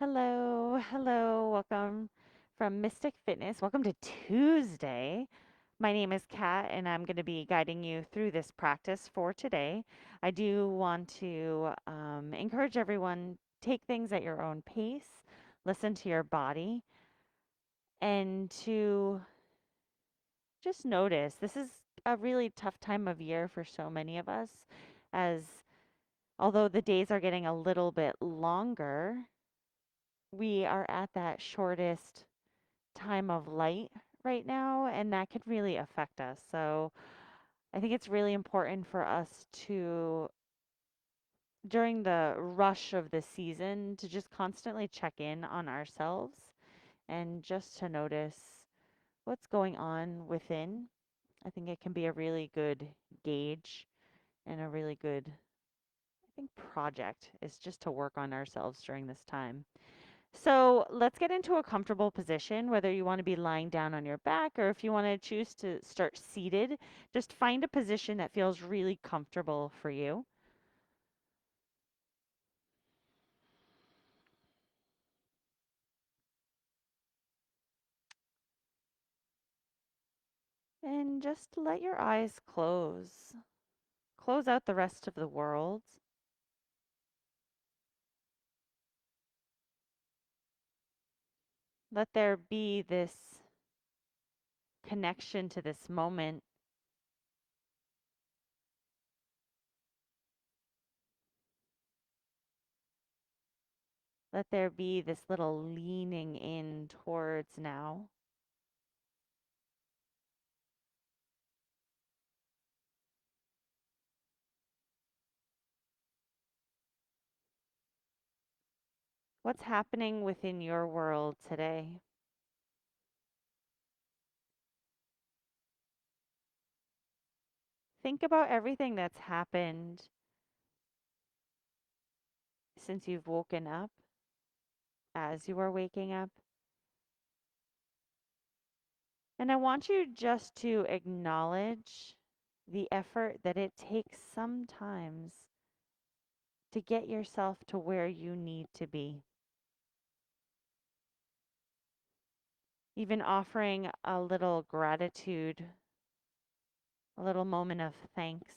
Hello, hello. Welcome from Mystic Fitness. Welcome to Tuesday. My name is Kat, and I'm going to be guiding you through this practice for today. I do want to encourage everyone take things at your own pace, listen to your body, and to just notice. This is a really tough time of year for so many of us, as although the days are getting a little bit longer, we are at that shortest time of light right now, and that could really affect us. So I think it's really important for us to, during the rush of the season, to just constantly check in on ourselves and just to notice what's going on within. I think it can be a really good gauge and a really good, I think, project is just to work on ourselves during this time. So let's get into a comfortable position, whether you want to be lying down on your back or if you want to choose to start seated. Just find a position that feels really comfortable for you. And just let your eyes close. Close out the rest of the world. Let there be this connection to this moment. Let there be this little leaning in towards now. What's happening within your world today? Think about everything that's happened since you've woken up, as you are waking up. And I want you just to acknowledge the effort that it takes sometimes to get yourself to where you need to be. Even offering a little gratitude, a little moment of thanks.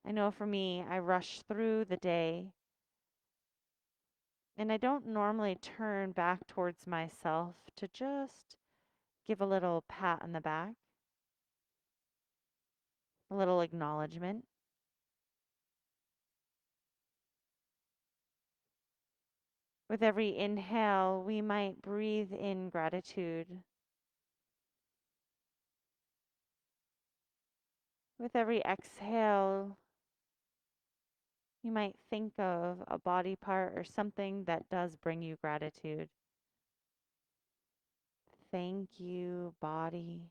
I know for me, I rush through the day and I don't normally turn back towards myself to just give a little pat on the back, a little acknowledgement. With every inhale, we might breathe in gratitude. With every exhale, you might think of a body part or something that does bring you gratitude. Thank you, body.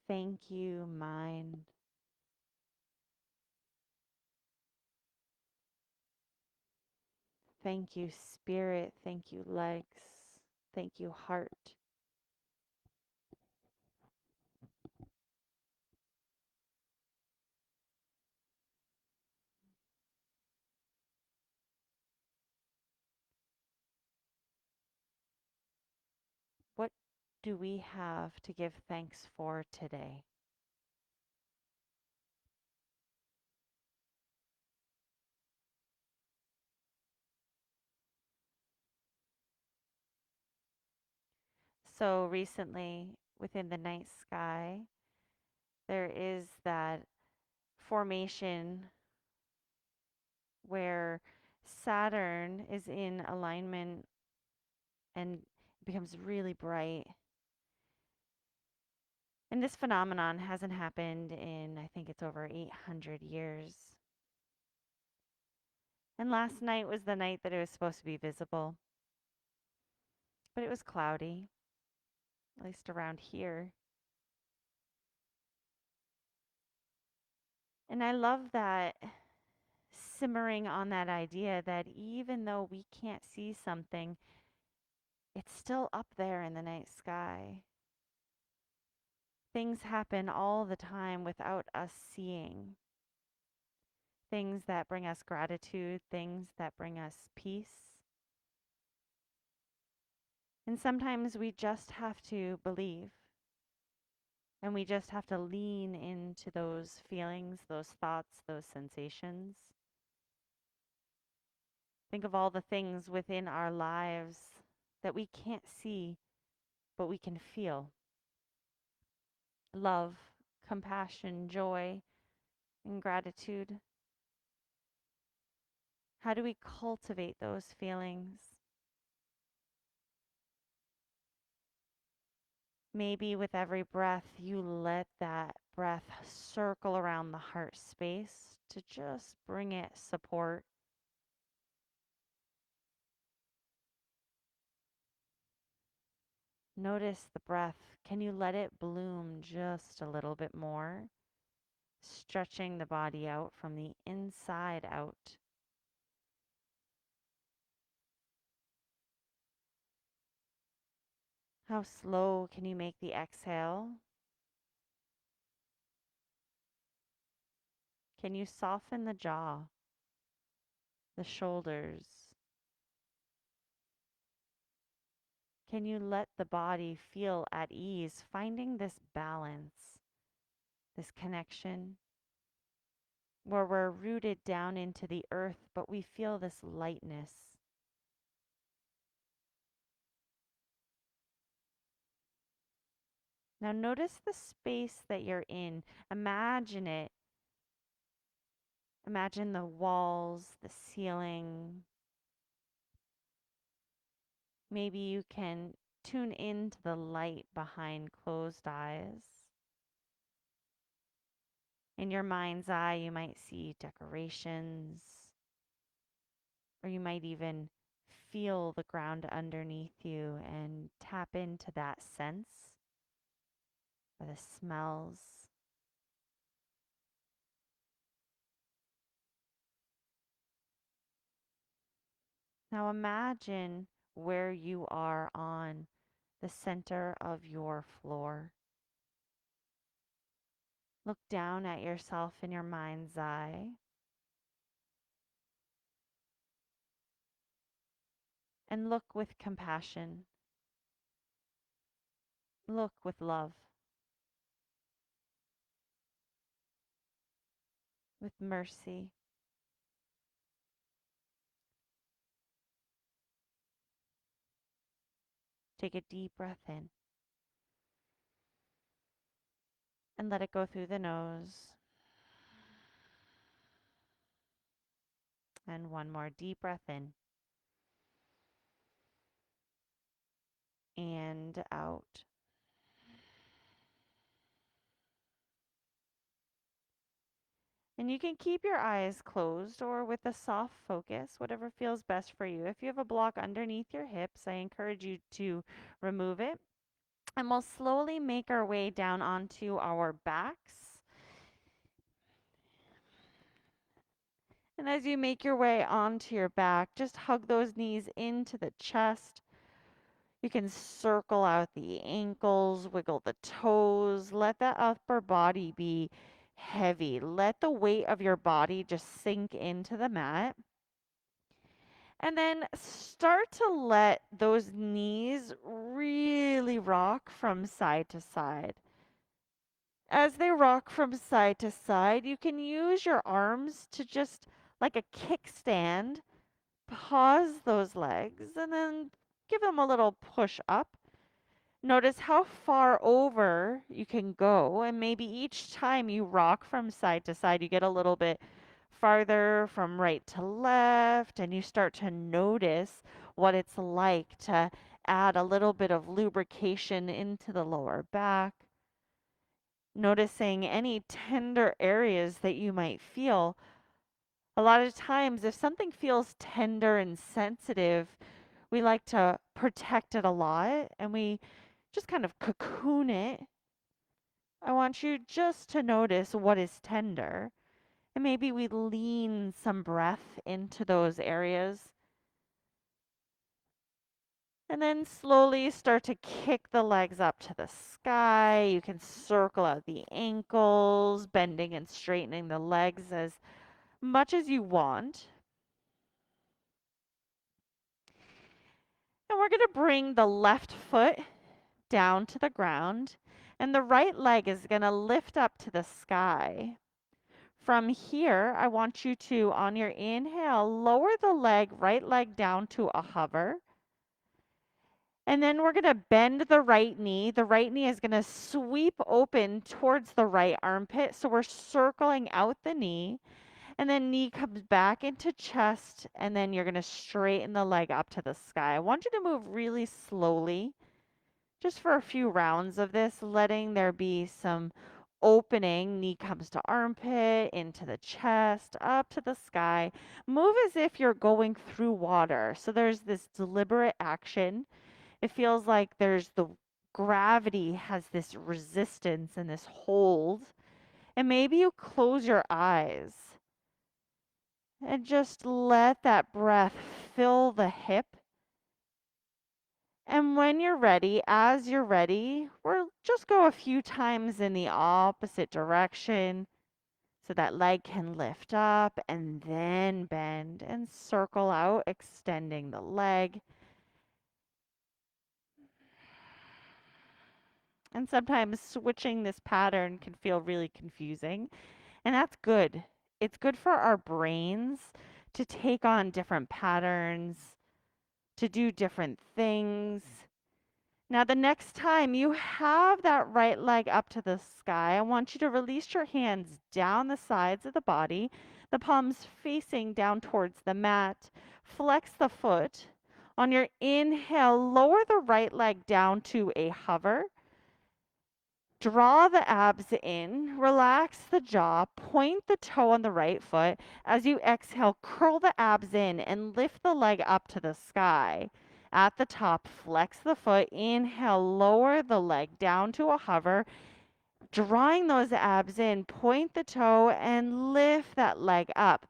Thank you, mind. Thank you, spirit. Thank you, legs. Thank you, heart. What do we have to give thanks for today? So, recently, within the night sky, there is that formation where Saturn is in alignment and becomes really bright. And this phenomenon hasn't happened in, I think it's over 800 years. And last night was the night that it was supposed to be visible, but it was cloudy, at least around here. And I love that simmering on that idea that even though we can't see something, it's still up there in the night sky. Things happen all the time without us seeing. Things that bring us gratitude, things that bring us peace. And sometimes we just have to believe, and we just have to lean into those feelings, those thoughts, those sensations. Think of all the things within our lives that we can't see, but we can feel: love, compassion, joy, and gratitude. How do we cultivate those feelings? Maybe with every breath, you let that breath circle around the heart space to just bring it support. Notice the breath. Can you let it bloom just a little bit more? Stretching the body out from the inside out. How slow can you make the exhale? Can you soften the jaw, the shoulders? Can you let the body feel at ease, finding this balance, this connection, where we're rooted down into the earth, but we feel this lightness? Now notice the space that you're in. Imagine it. Imagine the walls, the ceiling. Maybe you can tune into the light behind closed eyes. In your mind's eye, you might see decorations, or you might even feel the ground underneath you and tap into that sense or the smells. Now imagine where you are on the center of your floor. Look down at yourself in your mind's eye and look with compassion. Look with love, with mercy. Take a deep breath in and let it go through the nose. And one more deep breath in and out. And you can keep your eyes closed or with a soft focus, whatever feels best for you. If you have a block underneath your hips, I encourage you to remove it. And we'll slowly make our way down onto our backs. And as you make your way onto your back, just hug those knees into the chest. You can circle out the ankles, wiggle the toes, let that upper body be heavy. Let the weight of your body just sink into the mat. And then start to let those knees really rock from side to side. As they rock from side to side, you can use your arms to just like a kickstand, pause those legs and then give them a little push up. Notice how far over you can go, and maybe each time you rock from side to side, you get a little bit farther from right to left, and you start to notice what it's like to add a little bit of lubrication into the lower back. Noticing any tender areas that you might feel. A lot of times, if something feels tender and sensitive, we like to protect it a lot and we just kind of cocoon it. I want you just to notice what is tender. And maybe we lean some breath into those areas. And then slowly start to kick the legs up to the sky. You can circle out the ankles, bending and straightening the legs as much as you want. And we're going to bring the left foot down to the ground, and the right leg is going to lift up to the sky. From here, I want you to, on your inhale, lower the right leg down to a hover. And then we're going to bend the right knee. The right knee is going to sweep open towards the right armpit. So we're circling out the knee. And then knee comes back into chest. And then you're going to straighten the leg up to the sky. I want you to move really slowly, just for a few rounds of this, letting there be some opening. Knee comes to armpit, into the chest, up to the sky. Move as if you're going through water. So there's this deliberate action. It feels like there's the gravity has this resistance and this hold. And maybe you close your eyes and just let that breath fill the hip. And when you're ready, as you're ready, we'll just go a few times in the opposite direction so that leg can lift up and then bend and circle out, extending the leg. And sometimes switching this pattern can feel really confusing, and that's good. It's good for our brains to take on different patterns, to do different things. Now, the next time you have that right leg up to the sky, I want you to release your hands down the sides of the body, the palms facing down towards the mat. Flex the foot. On your inhale, lower the right leg down to a hover. Draw the abs in, relax the jaw, point the toe on the right foot. As you exhale, curl the abs in and lift the leg up to the sky. At the top, flex the foot, inhale, lower the leg down to a hover. Drawing those abs in, point the toe and lift that leg up.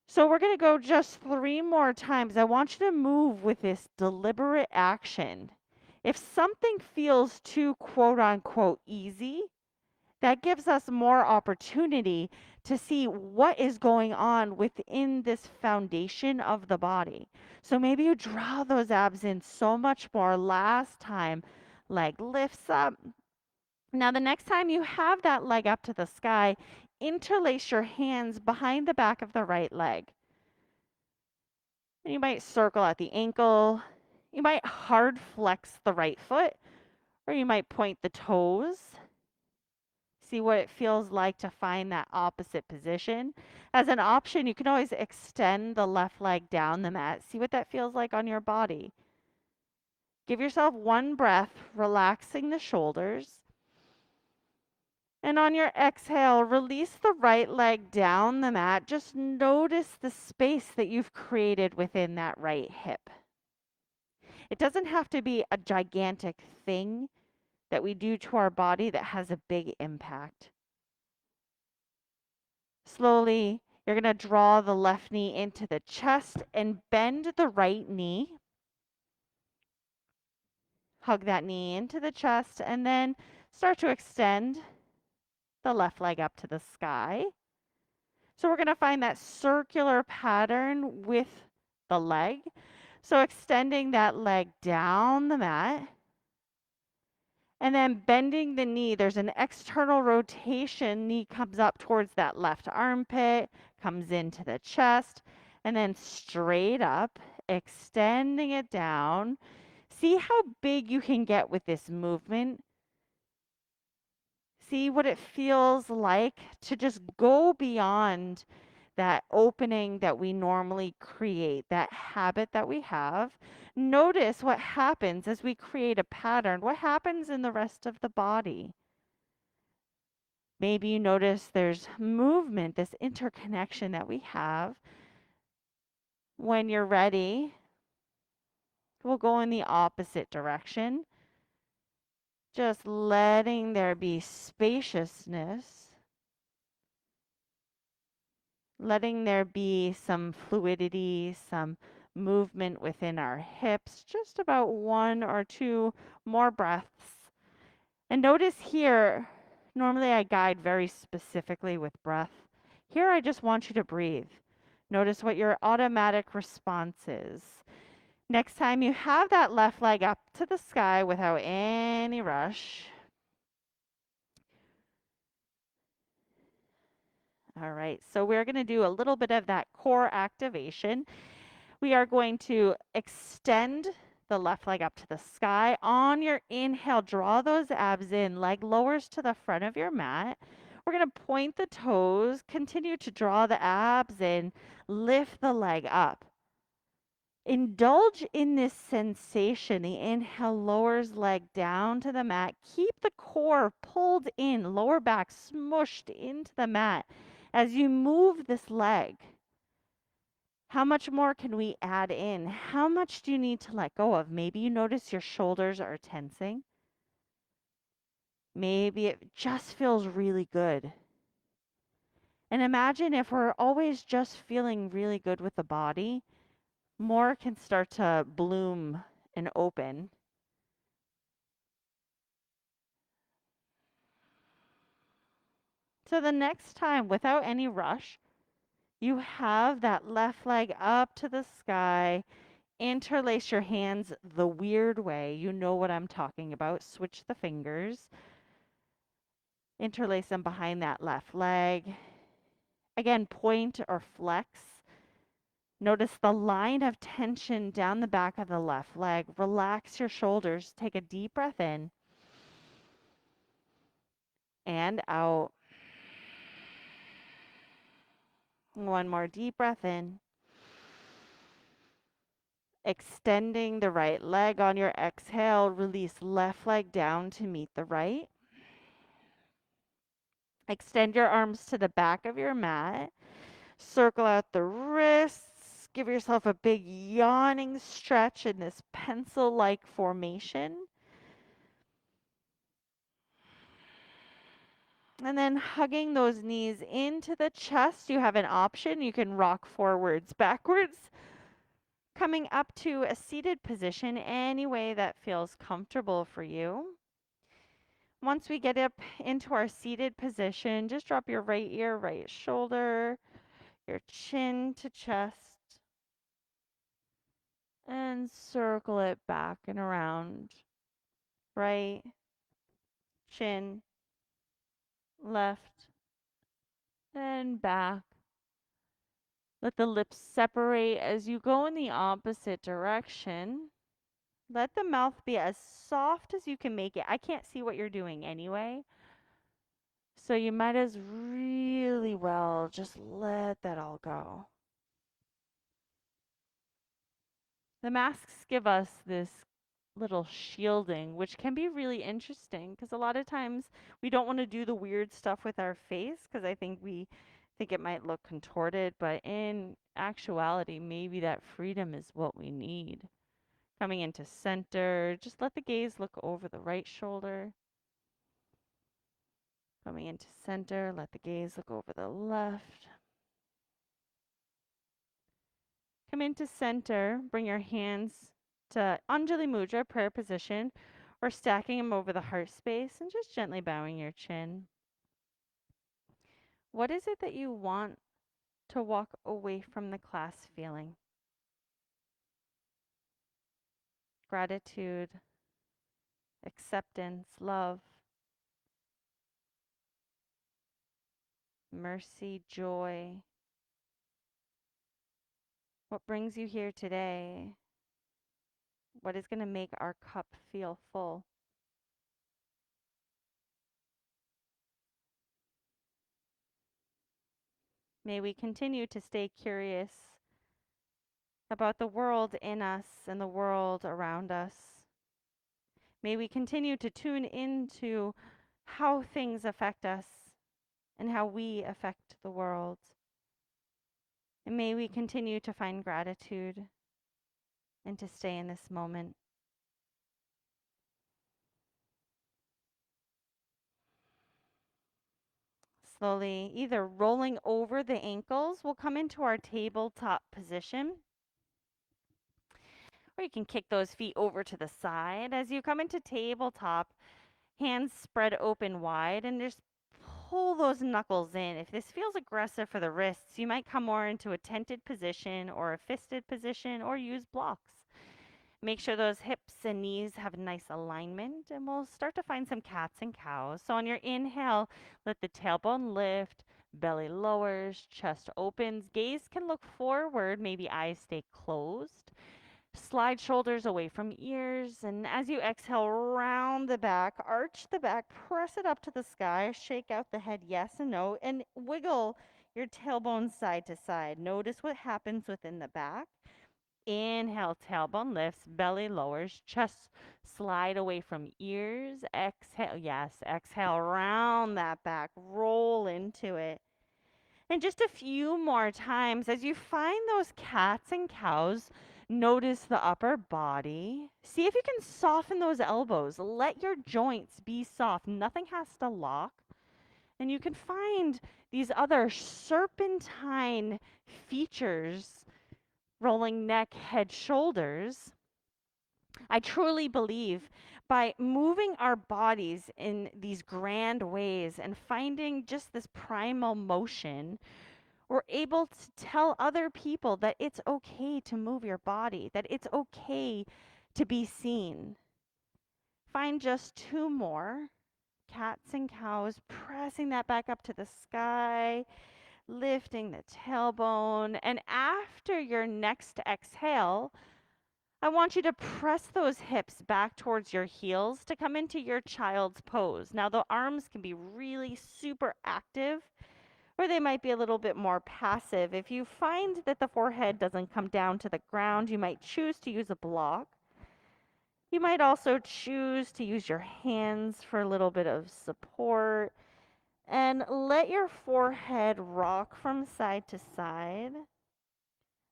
So we're going to go just 3 more times. I want you to move with this deliberate action. If something feels too quote unquote easy, that gives us more opportunity to see what is going on within this foundation of the body. So maybe you draw those abs in so much more. Last time, leg lifts up. Now, the next time you have that leg up to the sky, interlace your hands behind the back of the right leg. And you might circle at the ankle. You might hard flex the right foot, or you might point the toes. See what it feels like to find that opposite position. As an option, you can always extend the left leg down the mat. See what that feels like on your body. Give yourself 1 breath, relaxing the shoulders. And on your exhale, release the right leg down the mat. Just notice the space that you've created within that right hip. It doesn't have to be a gigantic thing that we do to our body that has a big impact. Slowly, you're going to draw the left knee into the chest and bend the right knee. Hug that knee into the chest and then start to extend the left leg up to the sky. So we're going to find that circular pattern with the leg. So extending that leg down the mat and then bending the knee. There's an external rotation. Knee comes up towards that left armpit, comes into the chest, and then straight up, extending it down. See how big you can get with this movement. See what it feels like to just go beyond that opening that we normally create, that habit that we have. Notice what happens as we create a pattern. What happens in the rest of the body? Maybe you notice there's movement, this interconnection that we have. When you're ready, we'll go in the opposite direction. Just letting there be spaciousness, letting there be some fluidity, some movement within our hips, just about one or two more breaths. And notice here, normally I guide very specifically with breath. Here I just want you to breathe. Notice what your automatic response is. Next time you have that left leg up to the sky without any rush. All right, so we're going to do a little bit of that core activation. We are going to extend the left leg up to the sky. On your inhale, draw those abs in, leg lowers to the front of your mat. We're going to point the toes, continue to draw the abs in, lift the leg up. Indulge in this sensation. The inhale lowers leg down to the mat. Keep the core pulled in, lower back smushed into the mat as you move this leg. How much more can we add in? How much do you need to let go of? Maybe you notice your shoulders are tensing. Maybe it just feels really good. And imagine if we're always just feeling really good with the body, more can start to bloom and open. So the next time, without any rush, you have that left leg up to the sky. Interlace your hands the weird way. You know what I'm talking about. Switch the fingers. Interlace them behind that left leg. Again, point or flex. Notice the line of tension down the back of the left leg. Relax your shoulders. Take a deep breath in and out. One more deep breath in. Extending the right leg on your exhale. Release left leg down to meet the right. Extend your arms to the back of your mat. Circle out the wrists. Give yourself a big yawning stretch in this pencil-like formation. And then hugging those knees into the chest, you have an option. You can rock forwards, backwards, coming up to a seated position any way that feels comfortable for you. Once we get up into our seated position, just drop your right ear, right shoulder, your chin to chest, and circle it back and around. Right, chin, left, and back. Let the lips separate as you go in the opposite direction. Let the mouth be as soft as you can make it. I can't see what you're doing anyway. So you might as really well just let that all go. The masks give us this little shielding, which can be really interesting because a lot of times we don't want to do the weird stuff with our face because I think we think it might look contorted, but in actuality, maybe that freedom is what we need. Coming into center, just let the gaze look over the right shoulder. Coming into center, let the gaze look over the left. Come into center, bring your hands to Anjali Mudra, prayer position, or stacking them over the heart space and just gently bowing your chin. What is it that you want to walk away from the class feeling? Gratitude, acceptance, love, mercy, joy. What brings you here today? What is going to make our cup feel full? May we continue to stay curious about the world in us and the world around us. May we continue to tune into how things affect us and how we affect the world. And may we continue to find gratitude and to stay in this moment. Slowly, either rolling over the ankles, we'll come into our tabletop position. Or you can kick those feet over to the side. As you come into tabletop, hands spread open wide and just pull those knuckles in. If this feels aggressive for the wrists, you might come more into a tented position or a fisted position or use blocks. Make sure those hips and knees have nice alignment, and we'll start to find some cats and cows. So on your inhale, let the tailbone lift, belly lowers, chest opens, gaze can look forward, maybe eyes stay closed. Slide shoulders away from ears, and as you exhale, round the back, arch the back, press it up to the sky, shake out the head yes and no, and wiggle your tailbone side to side. Notice what happens within the back. Inhale, tailbone lifts, belly lowers, chest slide away from ears. Exhale, yes, exhale, round that back, roll into it. And just a few more times as you find those cats and cows, notice the upper body. See if you can soften those elbows. Let your joints be soft. Nothing has to lock. And you can find these other serpentine features, rolling neck, head, shoulders. I truly believe by moving our bodies in these grand ways and finding just this primal motion, we're able to tell other people that it's okay to move your body, that it's okay to be seen. Find just two more. Cats and cows, pressing that back up to the sky, lifting the tailbone. And after your next exhale, I want you to press those hips back towards your heels to come into your child's pose. Now, the arms can be really super active, or they might be a little bit more passive. If you find that the forehead doesn't come down to the ground, you might choose to use a block. You might also choose to use your hands for a little bit of support. And let your forehead rock from side to side.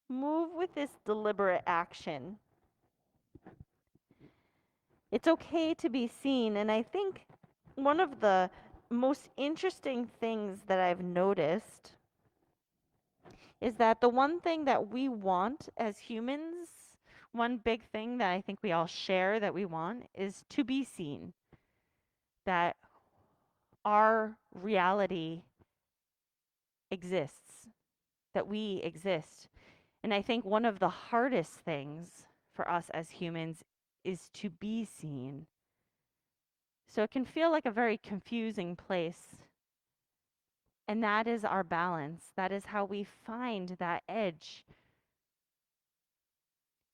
Move with this deliberate action. It's okay to be seen, and I think one of the most interesting things that I've noticed is that the one thing that we want as humans, one big thing that I think we all share that we want, is to be seen. That our reality exists, that we exist. And I think one of the hardest things for us as humans is to be seen. So it can feel like a very confusing place. And that is our balance. That is how we find that edge.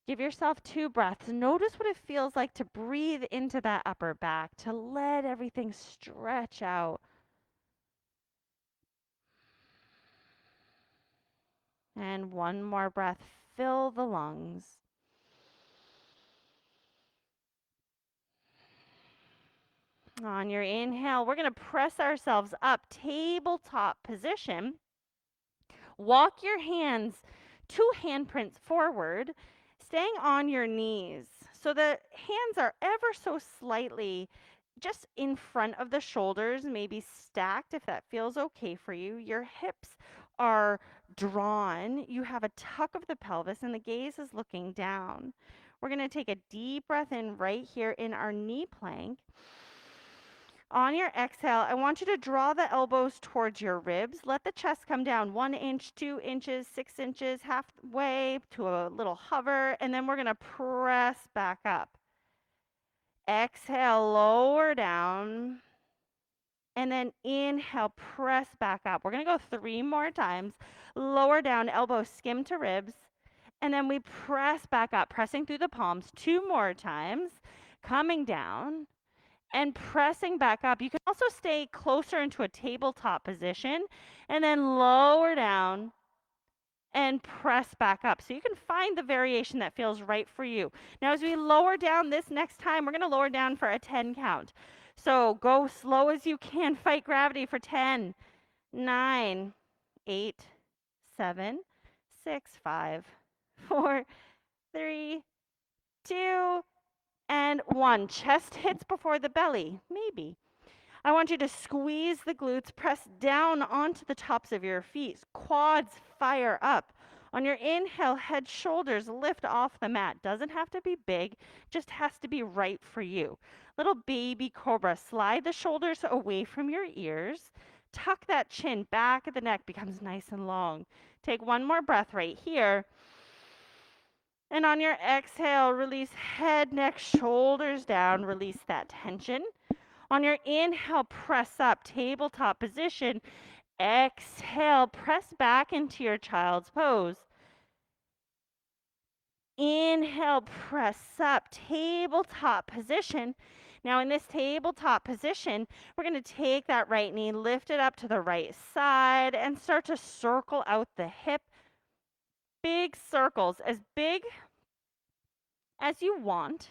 Give yourself 2 breaths. Notice what it feels like to breathe into that upper back, to let everything stretch out. And one more breath. Fill the lungs. On your inhale, we're going to press ourselves up, tabletop position. Walk your hands 2 handprints forward, staying on your knees. So the hands are ever so slightly just in front of the shoulders, maybe stacked if that feels okay for you. Your hips are drawn. You have a tuck of the pelvis and the gaze is looking down. We're going to take a deep breath in right here in our knee plank. On your exhale, I want you to draw the elbows towards your ribs. Let the chest come down 1 inch, 2 inches, 6 inches, halfway to a little hover, and then we're going to press back up. Exhale, lower down, and then inhale, press back up. We're going to go 3 more times. Lower down, elbows skim to ribs, and then we press back up, pressing through the palms 2 more times, coming down and pressing back up. You can also stay closer into a tabletop position and then lower down and press back up. So you can find the variation that feels right for you. Now, as we lower down this next time, we're going to lower down for a 10 count. So go slow as you can. Fight gravity for 10, 9, 8, 7, 6, 5, 4, 3, 2, and 1. Chest hits before the belly, maybe. I want you to squeeze the glutes, press down onto the tops of your feet. Quads fire up. On your inhale, head, shoulders lift off the mat. Doesn't have to be big, just has to be right for you. Little baby cobra. Slide the shoulders away from your ears. Tuck that chin, back of the neck becomes nice and long. Take one more breath right here. And on your exhale, release head, neck, shoulders down. Release that tension. On your inhale, press up, tabletop position. Exhale, press back into your child's pose. Inhale, press up, tabletop position. Now in this tabletop position, we're going to take that right knee, lift it up to the right side, and start to circle out the hip. Big circles, as big as you want,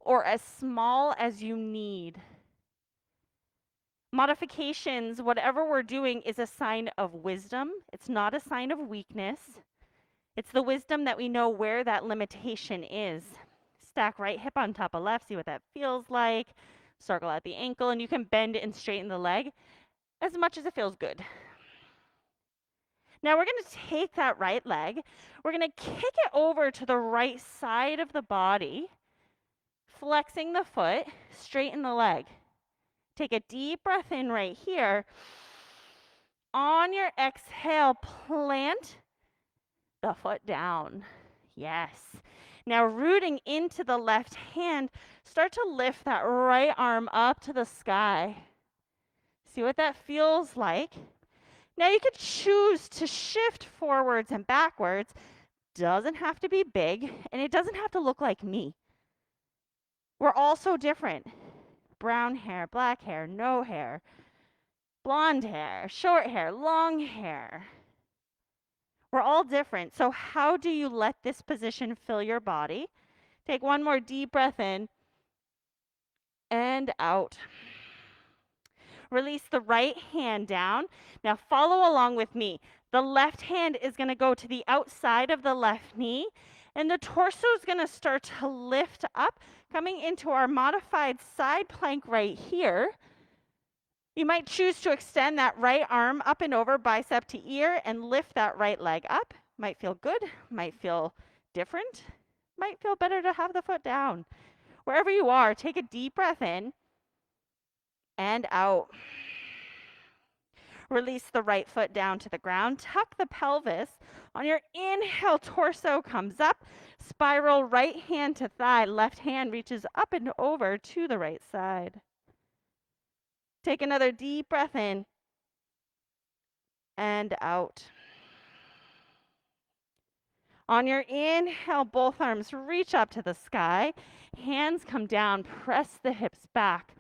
or as small as you need. Modifications, whatever we're doing, is a sign of wisdom. It's not a sign of weakness. It's the wisdom that we know where that limitation is. Stack right hip on top of left, see what that feels like. Circle out the ankle, and you can bend and straighten the leg as much as it feels good. Now we're going to take that right leg, we're going to kick it over to the right side of the body, flexing the foot, straighten the leg. Take a deep breath in right here. On your exhale, plant the foot down. Yes. Now rooting into the left hand, start to lift that right arm up to the sky. See what that feels like. Now you could choose to shift forwards and backwards. Doesn't have to be big, and it doesn't have to look like me. We're all so different. Brown hair, black hair, no hair, blonde hair, short hair, long hair. We're all different. So how do you let this position fill your body? Take one more deep breath in and out. Release the right hand down. Now follow along with me. The left hand is going to go to the outside of the left knee, and the torso is going to start to lift up, coming into our modified side plank right here. You might choose to extend that right arm up and over, bicep to ear, and lift that right leg up. Might feel good, might feel different, might feel better to have the foot down. Wherever you are, take a deep breath in and out. Release the right foot down to the ground. Tuck the pelvis. On your inhale, torso comes up. Spiral right hand to thigh. Left hand reaches up and over to the right side. Take another deep breath in and out. On your inhale, both arms reach up to the sky. Hands come down. Press the hips back.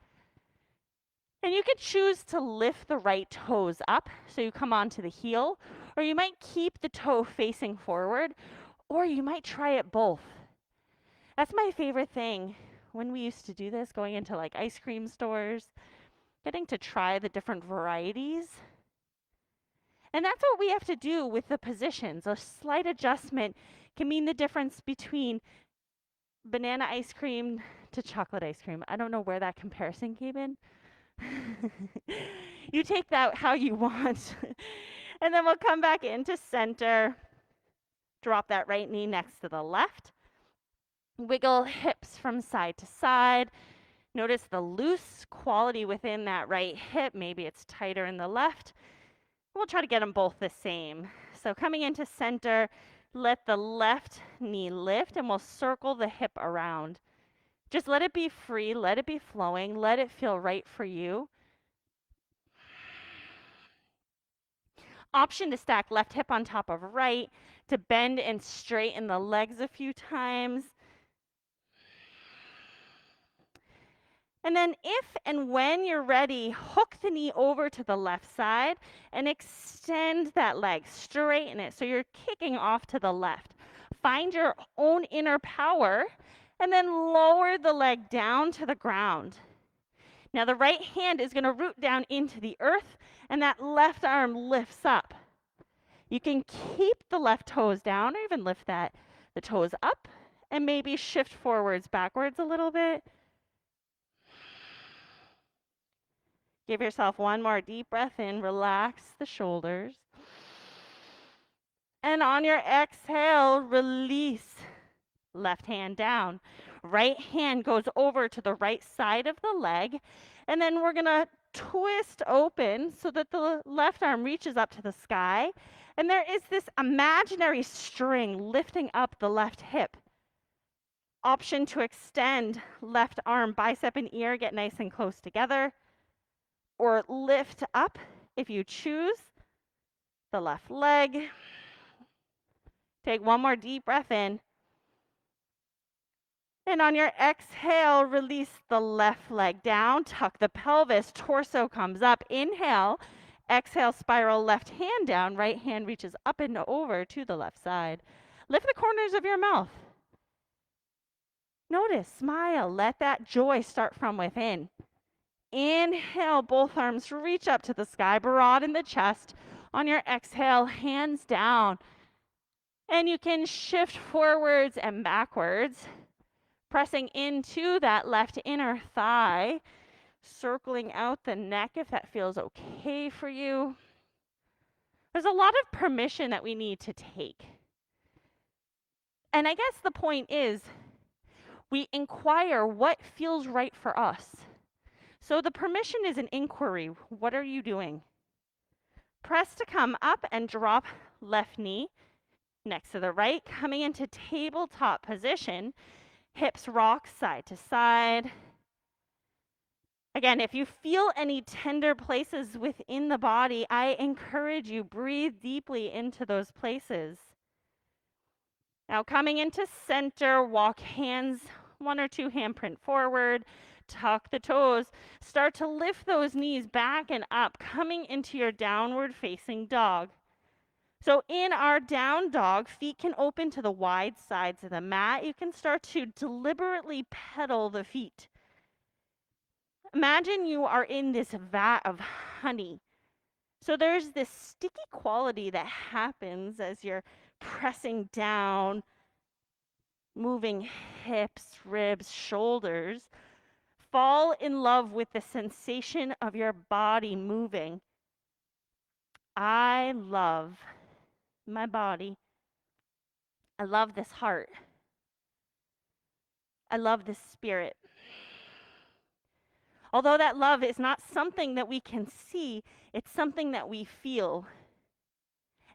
And you could choose to lift the right toes up, so you come onto the heel, or you might keep the toe facing forward, or you might try it both. That's my favorite thing when we used to do this, going into like ice cream stores, getting to try the different varieties. And that's what we have to do with the positions. A slight adjustment can mean the difference between banana ice cream to chocolate ice cream. I don't know where that comparison came in. You take that how you want. And then we'll come back into center. Drop that right knee next to the left. Wiggle hips from side to side. Notice the loose quality within that right hip. Maybe it's tighter in the left. We'll try to get them both the same. So coming into center, let the left knee lift, and we'll circle the hip around. Just let it be free, let it be flowing, let it feel right for you. Option to stack left hip on top of right, to bend and straighten the legs a few times. And then if and when you're ready, hook the knee over to the left side and extend that leg, straighten it so you're kicking off to the left. Find your own inner power and then lower the leg down to the ground. Now the right hand is going to root down into the earth, and that left arm lifts up. You can keep the left toes down or even lift the toes up and maybe shift forwards, backwards a little bit. Give yourself one more deep breath in, relax the shoulders. And on your exhale, release. Left hand down. Right hand goes over to the right side of the leg. And then we're going to twist open so that the left arm reaches up to the sky. And there is this imaginary string lifting up the left hip. Option to extend left arm, bicep and ear, get nice and close together. Or lift up if you choose the left leg. Take one more deep breath in. And on your exhale, release the left leg down, tuck the pelvis, torso comes up. Inhale, exhale, spiral left hand down, right hand reaches up and over to the left side. Lift the corners of your mouth. Notice, smile, let that joy start from within. Inhale, both arms reach up to the sky, broaden the chest. On your exhale, hands down. And you can shift forwards and backwards, pressing into that left inner thigh, circling out the neck if that feels okay for you. There's a lot of permission that we need to take. And I guess the point is, we inquire what feels right for us. So the permission is an inquiry. What are you doing? Press to come up and drop left knee next to the right, coming into tabletop position. Hips rock side to side. Again, if you feel any tender places within the body, I encourage you, breathe deeply into those places. Now coming into center, walk hands, one or two handprint forward, tuck the toes, start to lift those knees back and up, coming into your downward facing dog. So in our down dog, feet can open to the wide sides of the mat. You can start to deliberately pedal the feet. Imagine you are in this vat of honey. So there's this sticky quality that happens as you're pressing down, moving hips, ribs, shoulders. Fall in love with the sensation of your body moving. I love my body. I love this heart. I love this spirit. Although that love is not something that we can see, it's something that we feel.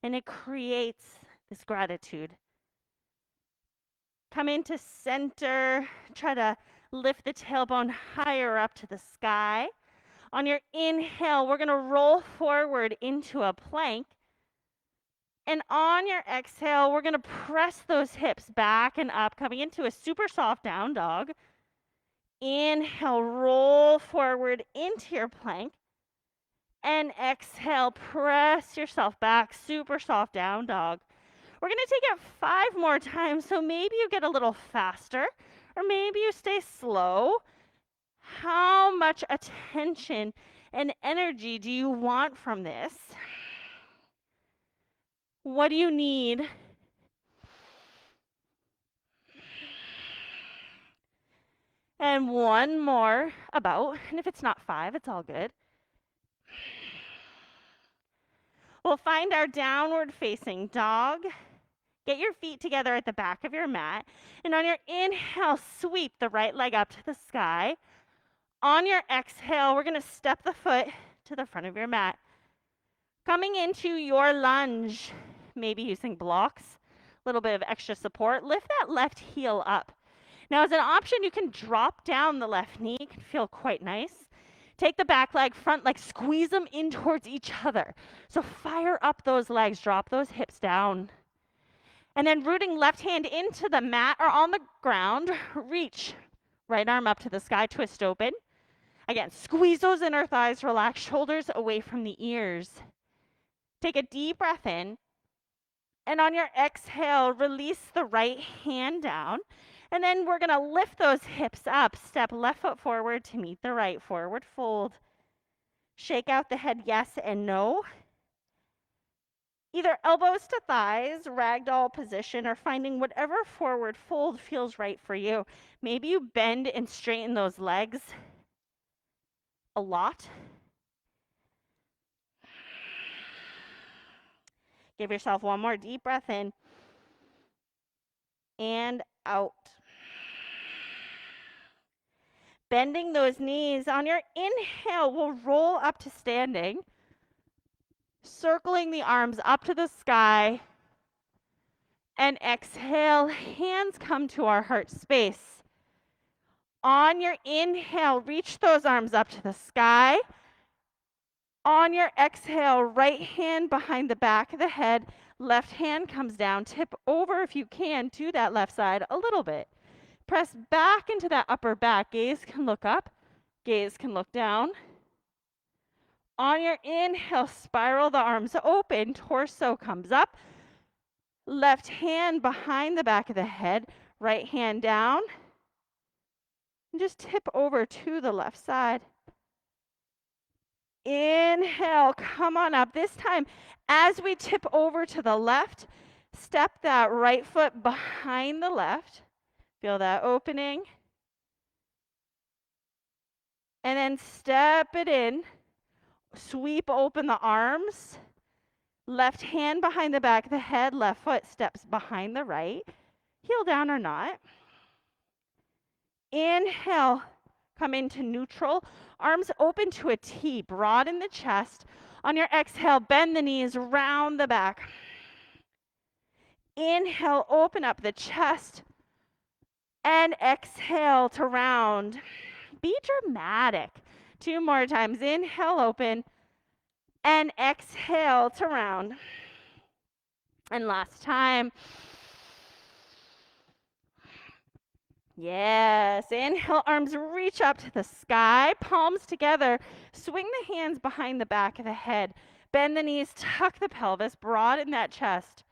And it creates this gratitude. Come into center, try to lift the tailbone higher up to the sky. On your inhale, we're going to roll forward into a plank. And on your exhale, we're going to press those hips back and up, coming into a super soft down dog. Inhale, roll forward into your plank. And exhale, press yourself back, super soft down dog. We're going to take it 5 more times, so maybe you get a little faster, or maybe you stay slow. How much attention and energy do you want from this? What do you need? And one more about, and if it's not 5, it's all good. We'll find our downward facing dog. Get your feet together at the back of your mat. And on your inhale, sweep the right leg up to the sky. On your exhale, we're going to step the foot to the front of your mat. Coming into your lunge, maybe using blocks, a little bit of extra support. Lift that left heel up. Now, as an option, you can drop down the left knee. It can feel quite nice. Take the back leg, front leg, squeeze them in towards each other. So fire up those legs, drop those hips down. And then rooting left hand into the mat or on the ground, reach right arm up to the sky, twist open. Again, squeeze those inner thighs, relax shoulders away from the ears. Take a deep breath in. And on your exhale, release the right hand down. And then we're going to lift those hips up. Step left foot forward to meet the right, forward fold. Shake out the head yes and no. Either elbows to thighs, ragdoll position, or finding whatever forward fold feels right for you. Maybe you bend and straighten those legs a lot. Give yourself one more deep breath in and out. Bending those knees. On your inhale, we'll roll up to standing, circling the arms up to the sky. And exhale, hands come to our heart space. On your inhale, reach those arms up to the sky. On your exhale, right hand behind the back of the head, left hand comes down. Tip over if you can to that left side a little bit. Press back into that upper back. Gaze can look up, gaze can look down. On your inhale, spiral the arms open, torso comes up. Left hand behind the back of the head, right hand down. And just tip over to the left side. Inhale, come on up. This time, as we tip over to the left, step that right foot behind the left. Feel that opening. And then step it in. Sweep open the arms. Left hand behind the back of the head, left foot steps behind the right. Heel down or not. Inhale, come into neutral. Arms open to a T, broaden the chest. On your exhale, bend the knees, round the back. Inhale, open up the chest. And exhale to round. Be dramatic. 2 more times. Inhale, open. And exhale to round. And last time. Yes. Inhale, arms reach up to the sky, palms together. Swing the hands behind the back of the head. Bend the knees, tuck the pelvis, broaden that chest.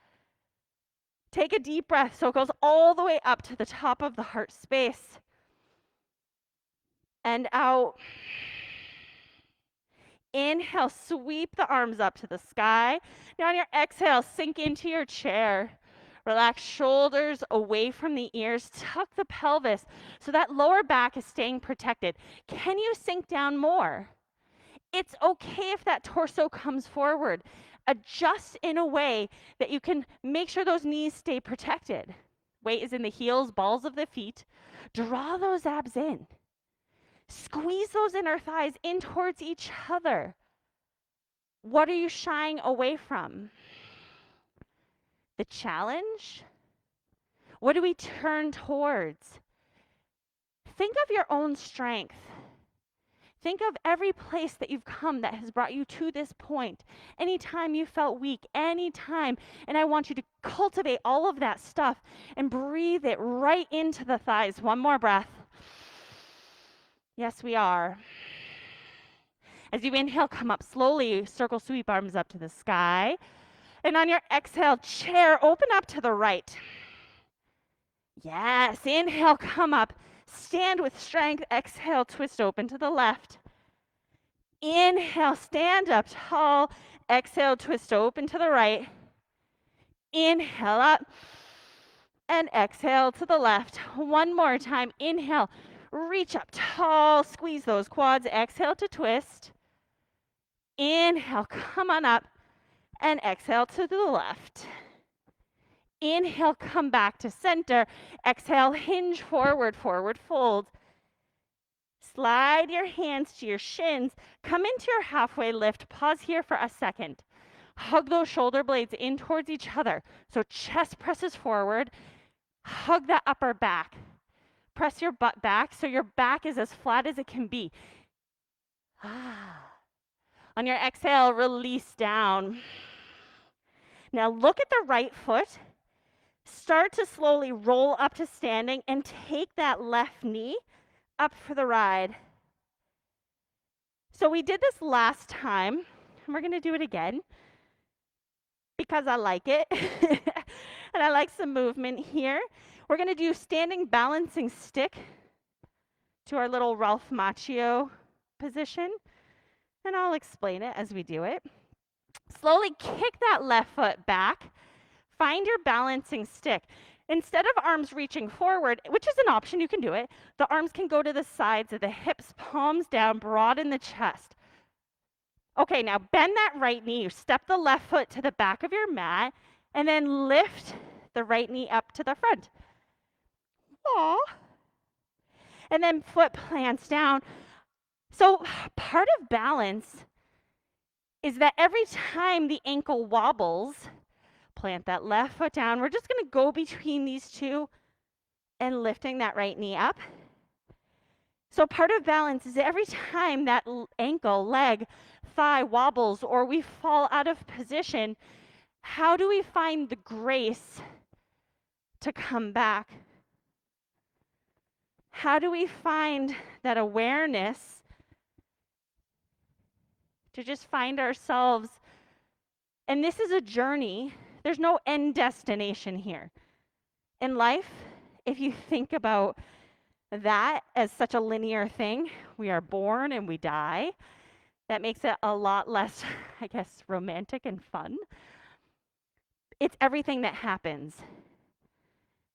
Take a deep breath so it goes all the way up to the top of the heart space. And out. Inhale, sweep the arms up to the sky. Now on your exhale, sink into your chair. Relax shoulders away from the ears. Tuck the pelvis so that lower back is staying protected. Can you sink down more? It's okay if that torso comes forward. Adjust in a way that you can make sure those knees stay protected. Weight is in the heels, balls of the feet. Draw those abs in. Squeeze those inner thighs in towards each other. What are you shying away from? The challenge? What do we turn towards? Think of your own strength. Think of every place that you've come that has brought you to this point. Anytime you felt weak, anytime. And I want you to cultivate all of that stuff and breathe it right into the thighs. One more breath. Yes, we are. As you inhale, come up slowly, circle sweep arms up to the sky. And on your exhale, chair, open up to the right. Yes, inhale, come up. Stand with strength. Exhale, twist open to the left. Inhale, stand up tall. Exhale, twist open to the right. Inhale up. And exhale to the left. One more time. Inhale, reach up tall. Squeeze those quads. Exhale to twist. Inhale, come on up. And exhale to the left. Inhale, come back to center. Exhale, hinge forward, forward fold. Slide your hands to your shins. Come into your halfway lift. Pause here for a second. Hug those shoulder blades in towards each other. So chest presses forward. Hug that upper back. Press your butt back so your back is as flat as it can be. On your exhale, release down. Now look at the right foot. Start to slowly roll up to standing and take that left knee up for the ride. So we did this last time, and we're going to do it again because I like it. And I like some movement here. We're going to do standing balancing stick to our little Ralph Macchio position. And I'll explain it as we do it. Slowly kick that left foot back. Find your balancing stick. Instead of arms reaching forward, which is an option, you can do it, the arms can go to the sides of the hips, palms down, broaden the chest. Okay, now bend that right knee. You step the left foot to the back of your mat and then lift the right knee up to the front. Aw. And then foot plants down. So part of balance is that every time the ankle wobbles, plant that left foot down. We're just going to go between these two and lifting that right knee up. So part of balance is every time that ankle, leg, thigh wobbles or we fall out of position, how do we find the grace to come back? How do we find that awareness to just find ourselves? And this is a journey. There's no end destination here. In life, if you think about that as such a linear thing, we are born and we die. That makes it a lot less, I guess, romantic and fun. It's everything that happens.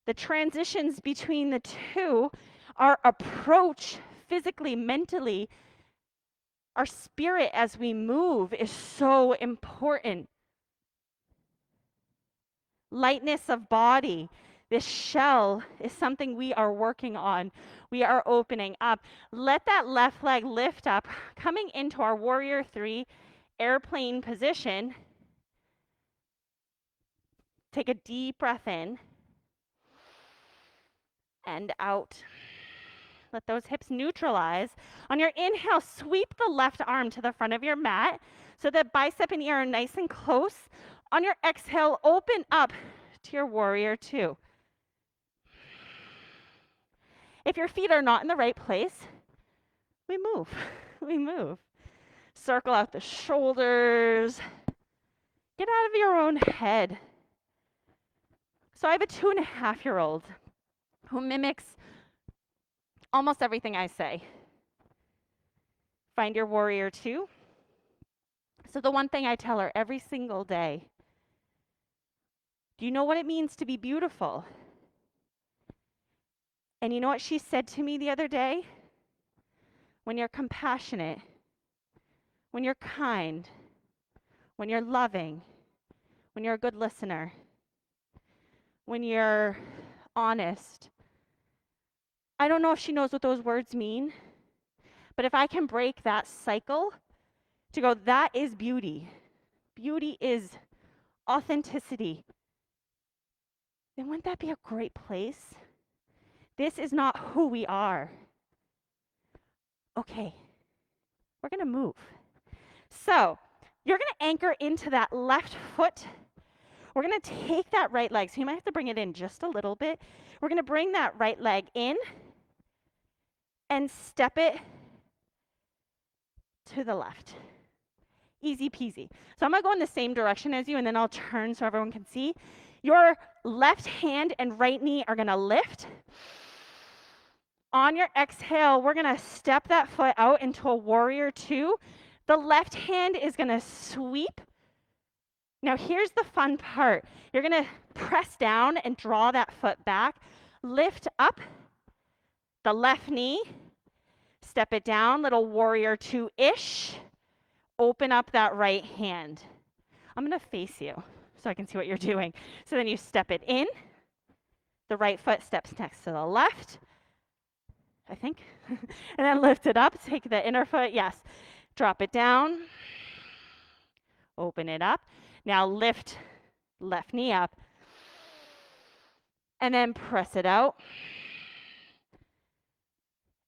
The transitions between the two, our approach physically, mentally, our spirit as we move is so important. Lightness of body. This shell is something we are working on. We are opening up. Let that left leg lift up, coming into our warrior 3 airplane position. Take a deep breath in and out. Let those hips neutralize. On your inhale, sweep the left arm to the front of your mat so that bicep and ear are nice and close. On your exhale, open up to your warrior 2. If your feet are not in the right place, we move. We move. Circle out the shoulders. Get out of your own head. So I have a 2.5-year-old who mimics almost everything I say. Find your warrior 2. So the one thing I tell her every single day, do you know what it means to be beautiful? And you know what she said to me the other day? When you're compassionate, when you're kind, when you're loving, when you're a good listener, when you're honest. I don't know if she knows what those words mean, but if I can break that cycle to go, that is beauty. Beauty is authenticity. Then wouldn't that be a great place? This is not who we are. Okay, we're going to move. So you're going to anchor into that left foot. We're going to take that right leg. So you might have to bring it in just a little bit. We're going to bring that right leg in and step it to the left. Easy peasy. So I'm going to go in the same direction as you, and then I'll turn so everyone can see. Your left hand and right knee are going to lift. On your exhale, we're going to step that foot out into a warrior 2. The left hand is going to sweep. Now here's the fun part. You're going to press down and draw that foot back. Lift up the left knee. Step it down, little warrior 2-ish. Open up that right hand. I'm going to face you so I can see what you're doing. So then you step it in. The right foot steps next to the left, I think. And then lift it up. Take the inner foot. Yes. Drop it down. Open it up. Now lift left knee up. And then press it out.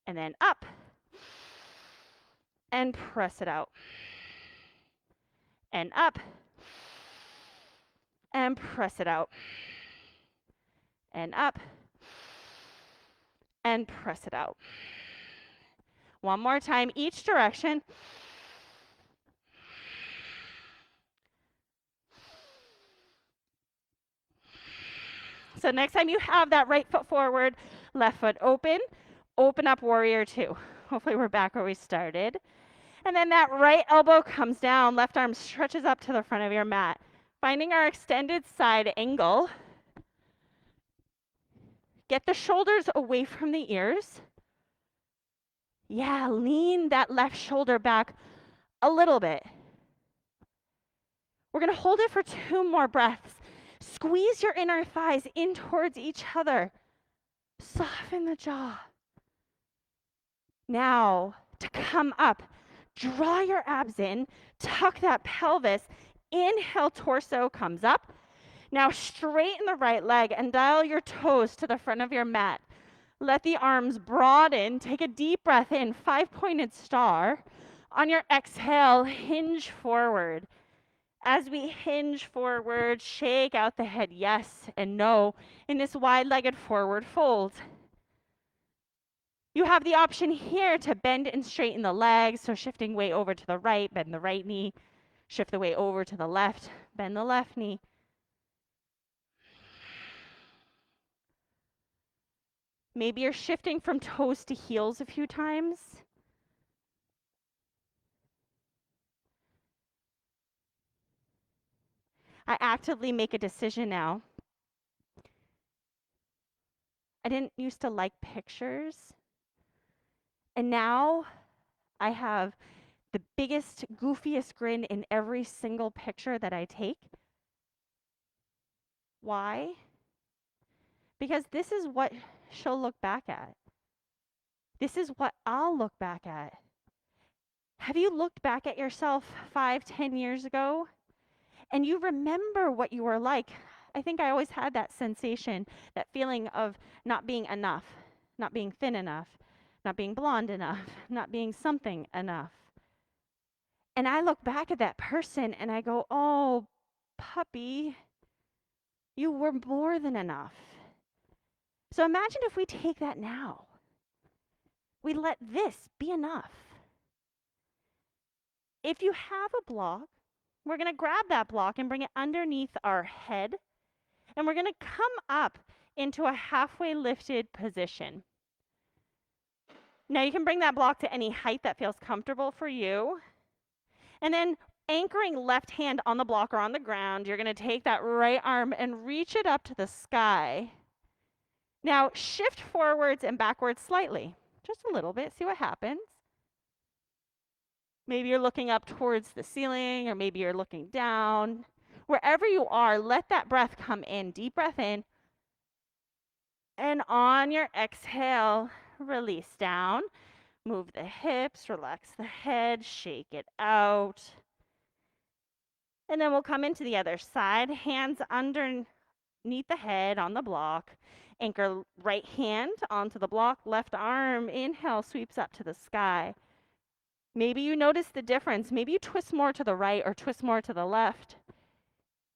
And then up. And press it out. And up. And press it out. And up. And press it out. One more time, each direction. So next time you have that right foot forward, left foot open, open up warrior 2. Hopefully we're back where we started. And then that right elbow comes down, left arm stretches up to the front of your mat. Finding our extended side angle. Get the shoulders away from the ears. Yeah, lean that left shoulder back a little bit. We're going to hold it for 2 more breaths. Squeeze your inner thighs in towards each other. Soften the jaw. Now, to come up, draw your abs in, tuck that pelvis. Inhale, torso comes up. Now, straighten the right leg and dial your toes to the front of your mat. Let the arms broaden. Take a deep breath in, 5-pointed star. On your exhale, hinge forward. As we hinge forward, shake out the head yes and no in this wide-legged forward fold. You have the option here to bend and straighten the legs, so shifting weight over to the right, bend the right knee. Shift the weight over to the left, bend the left knee. Maybe you're shifting from toes to heels a few times. I actively make a decision now. I didn't used to like pictures. And now I have the biggest, goofiest grin in every single picture that I take. Why? Because this is what she'll look back at. This is what I'll look back at. Have you looked back at yourself 5, 10 years ago and you remember what you were like? I think I always had that sensation, that feeling of not being enough, not being thin enough, not being blonde enough, not being something enough. And I look back at that person and I go, oh, puppy, you were more than enough. So imagine if we take that now. We let this be enough. If you have a block, we're going to grab that block and bring it underneath our head. And we're going to come up into a halfway lifted position. Now you can bring that block to any height that feels comfortable for you. And then anchoring left hand on the block or on the ground, you're going to take that right arm and reach it up to the sky. Now shift forwards and backwards slightly, just a little bit, see what happens. Maybe you're looking up towards the ceiling, or maybe you're looking down. Wherever you are, let that breath come in. Deep breath in. And on your exhale, release down. Move the hips, relax the head, shake it out. And then we'll come into the other side. Hands underneath the head on the block. Anchor right hand onto the block. Left arm, inhale, sweeps up to the sky. Maybe you notice the difference. Maybe you twist more to the right or twist more to the left.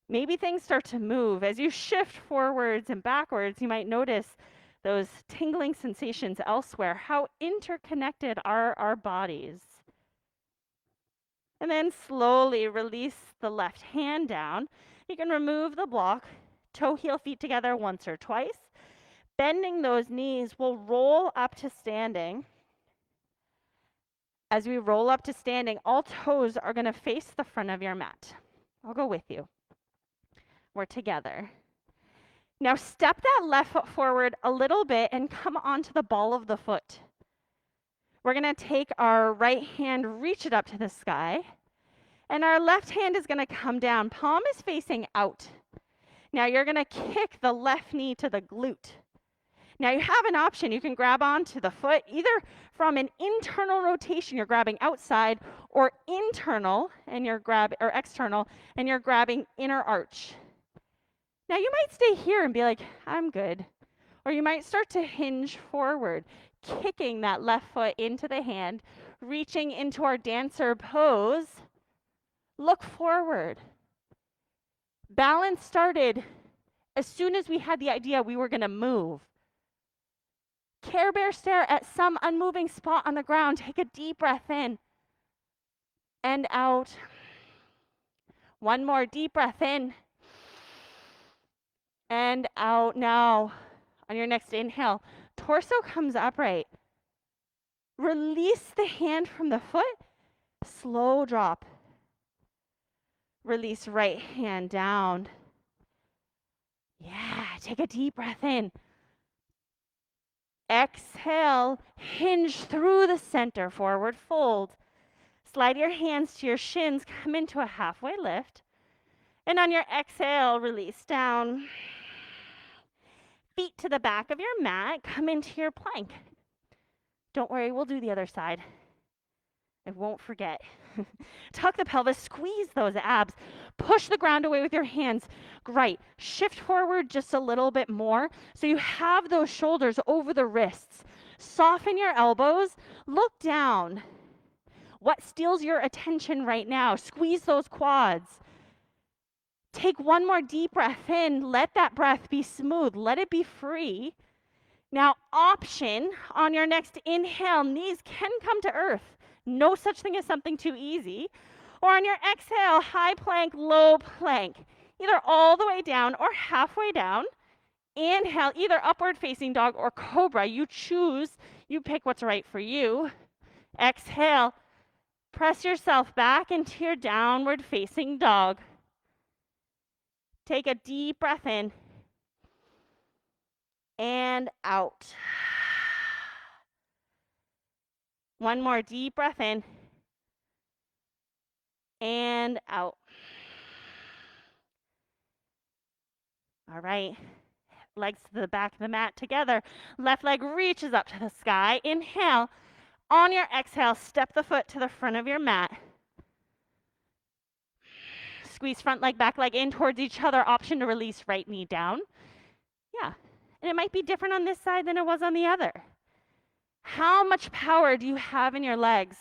Maybe things start to move. As you shift forwards and backwards, you might notice those tingling sensations elsewhere. How interconnected are our bodies? And then slowly release the left hand down. You can remove the block, toe heel feet together once or twice. Bending those knees, we'll roll up to standing. As we roll up to standing, all toes are going to face the front of your mat. I'll go with you. We're together. Now step that left foot forward a little bit and come onto the ball of the foot. We're going to take our right hand, reach it up to the sky, and our left hand is going to come down. Palm is facing out. Now you're going to kick the left knee to the glute. Now you have an option. You can grab onto the foot either from an internal rotation, you're grabbing outside, or internal and you're external and you're grabbing inner arch. Now you might stay here and be like, I'm good. Or you might start to hinge forward, kicking that left foot into the hand, reaching into our dancer pose. Look forward. Balance started as soon as we had the idea we were going to move. Care Bear stare at some unmoving spot on the ground. Take a deep breath in and out. One more deep breath in and out. Now, on your next inhale, torso comes upright. Release the hand from the foot. Slow drop. Release right hand down. Yeah, take a deep breath in. Exhale, hinge through the center, forward fold. Slide your hands to your shins, come into a halfway lift. And on your exhale, release down. Feet to the back of your mat, come into your plank. Don't worry, we'll do the other side. I won't forget. Tuck the pelvis, squeeze those abs. Push the ground away with your hands. Great. Shift forward just a little bit more so you have those shoulders over the wrists. Soften your elbows. Look down. What steals your attention right now? Squeeze those quads. Take one more deep breath in. Let that breath be smooth. Let it be free. Now, option on your next inhale, knees can come to earth. No such thing as something too easy. Or on your exhale, high plank, low plank. Either all the way down or halfway down. Inhale, either upward facing dog or cobra. You choose, you pick what's right for you. Exhale, press yourself back into your downward facing dog. Take a deep breath in and out. One more deep breath in and out. All right. Legs to the back of the mat together. Left leg reaches up to the sky. Inhale. On your exhale, step the foot to the front of your mat. Squeeze front leg, back leg in towards each other. Option to release right knee down. Yeah. And it might be different on this side than it was on the other. How much power do you have in your legs?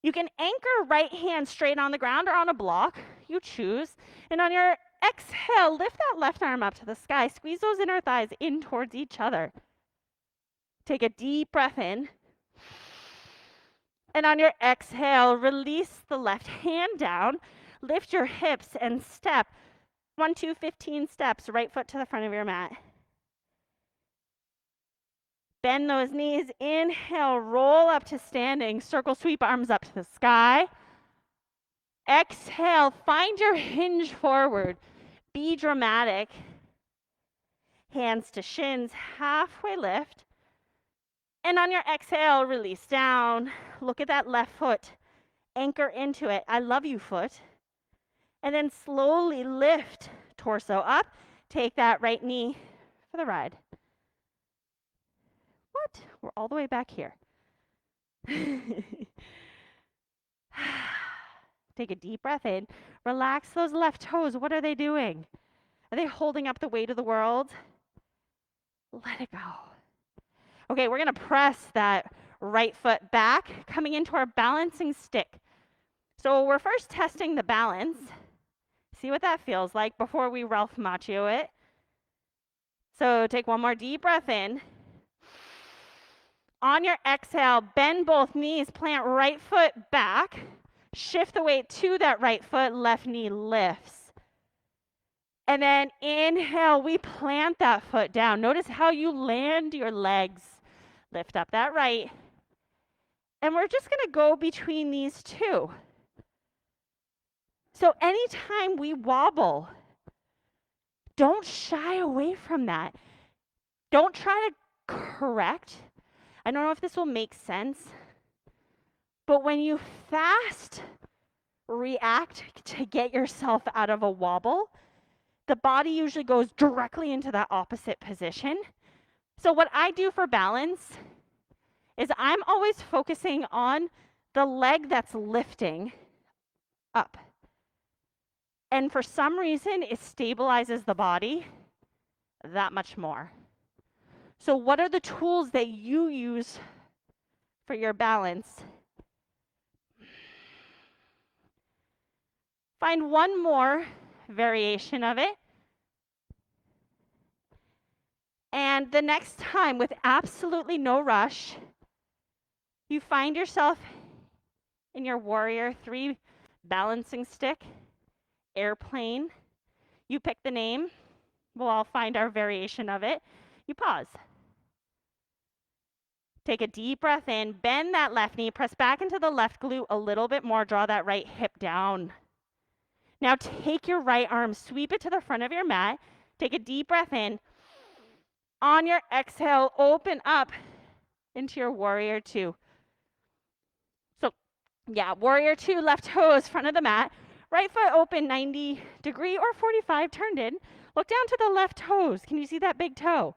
You can anchor right hand straight on the ground or on a block. You choose. And on your exhale, lift that left arm up to the sky. Squeeze those inner thighs in towards each other. Take a deep breath in. And on your exhale, release the left hand down. Lift your hips and step. 1, 2, 15 steps. Right foot to the front of your mat. Bend those knees. Inhale, roll up to standing. Circle sweep arms up to the sky. Exhale, find your hinge forward. Be dramatic. Hands to shins, halfway lift. And on your exhale, release down. Look at that left foot. Anchor into it. I love you, foot. And then slowly lift torso up. Take that right knee for the ride. What? We're all the way back here. Take a deep breath in. Relax those left toes. What are they doing? Are they holding up the weight of the world? Let it go. Okay, we're going to press that right foot back, coming into our balancing stick. So we're first testing the balance. See what that feels like before we Ralph Macchio it. So take one more deep breath in. On your exhale, bend both knees, plant right foot back. Shift the weight to that right foot, left knee lifts. And then inhale, we plant that foot down. Notice how you land your legs. Lift up that right. And we're just going to go between these two. So anytime we wobble, don't shy away from that. Don't try to correct. I don't know if this will make sense, but when you fast react to get yourself out of a wobble, the body usually goes directly into that opposite position. So what I do for balance is I'm always focusing on the leg that's lifting up. And for some reason, it stabilizes the body that much more. So what are the tools that you use for your balance? Find one more variation of it. And the next time, with absolutely no rush, you find yourself in your warrior 3 balancing stick, airplane. You pick the name. We'll all find our variation of it. You pause. Take a deep breath in, bend that left knee, press back into the left glute a little bit more, draw that right hip down. Now take your right arm, sweep it to the front of your mat, take a deep breath in. On your exhale, open up into your warrior 2. So, yeah, warrior 2, left toes, front of the mat. Right foot open 90 degree or 45 turned in. Look down to the left toes. Can you see that big toe?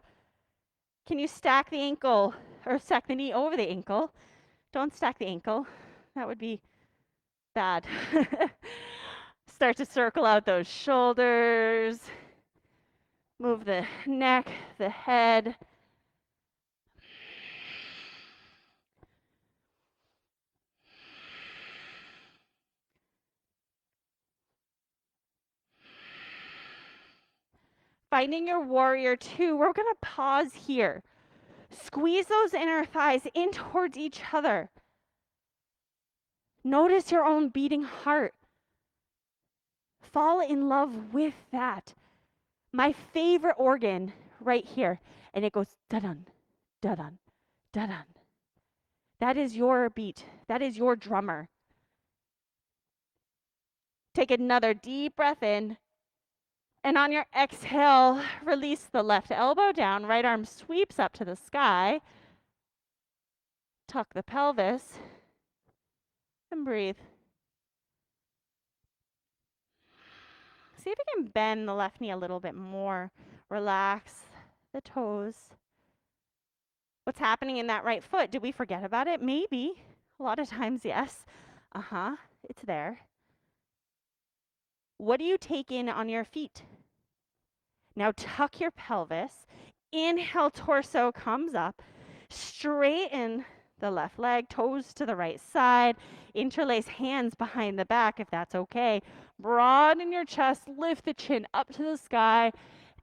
Can you stack the ankle or stack the knee over the ankle? Don't stack the ankle. That would be bad. Start to circle out those shoulders. Move the neck, the head. Finding your warrior two, we're going to pause here. Squeeze those inner thighs in towards each other. Notice your own beating heart. Fall in love with that. My favorite organ right here. And it goes da-dun, da-dun, da-dun. That is your beat. That is your drummer. Take another deep breath in. And on your exhale, release the left elbow down. Right arm sweeps up to the sky. Tuck the pelvis. And breathe. See if you can bend the left knee a little bit more. Relax the toes. What's happening in that right foot? Did we forget about it? Maybe. A lot of times, yes. It's there. What do you take in on your feet? Now tuck your pelvis. Inhale, torso comes up. Straighten the left leg, toes to the right side. Interlace hands behind the back if that's okay. Broaden your chest, lift the chin up to the sky.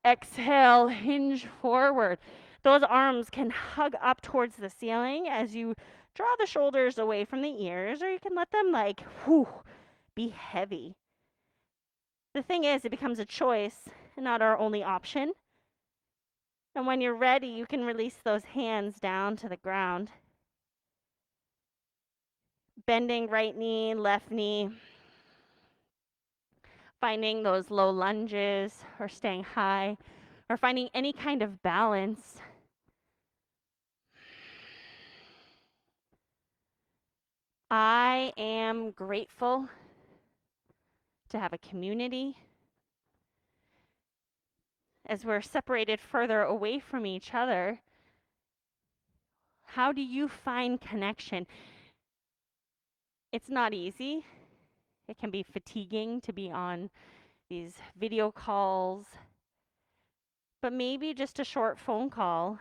Exhale, hinge forward. Those arms can hug up towards the ceiling as you draw the shoulders away from the ears, or you can let them be heavy. The thing is, it becomes a choice and not our only option. And when you're ready, you can release those hands down to the ground. Bending right knee, left knee. Finding those low lunges or staying high or finding any kind of balance. I am grateful to have a community. As we're separated further away from each other, how do you find connection? It's not easy. It can be fatiguing to be on these video calls, but maybe just a short phone call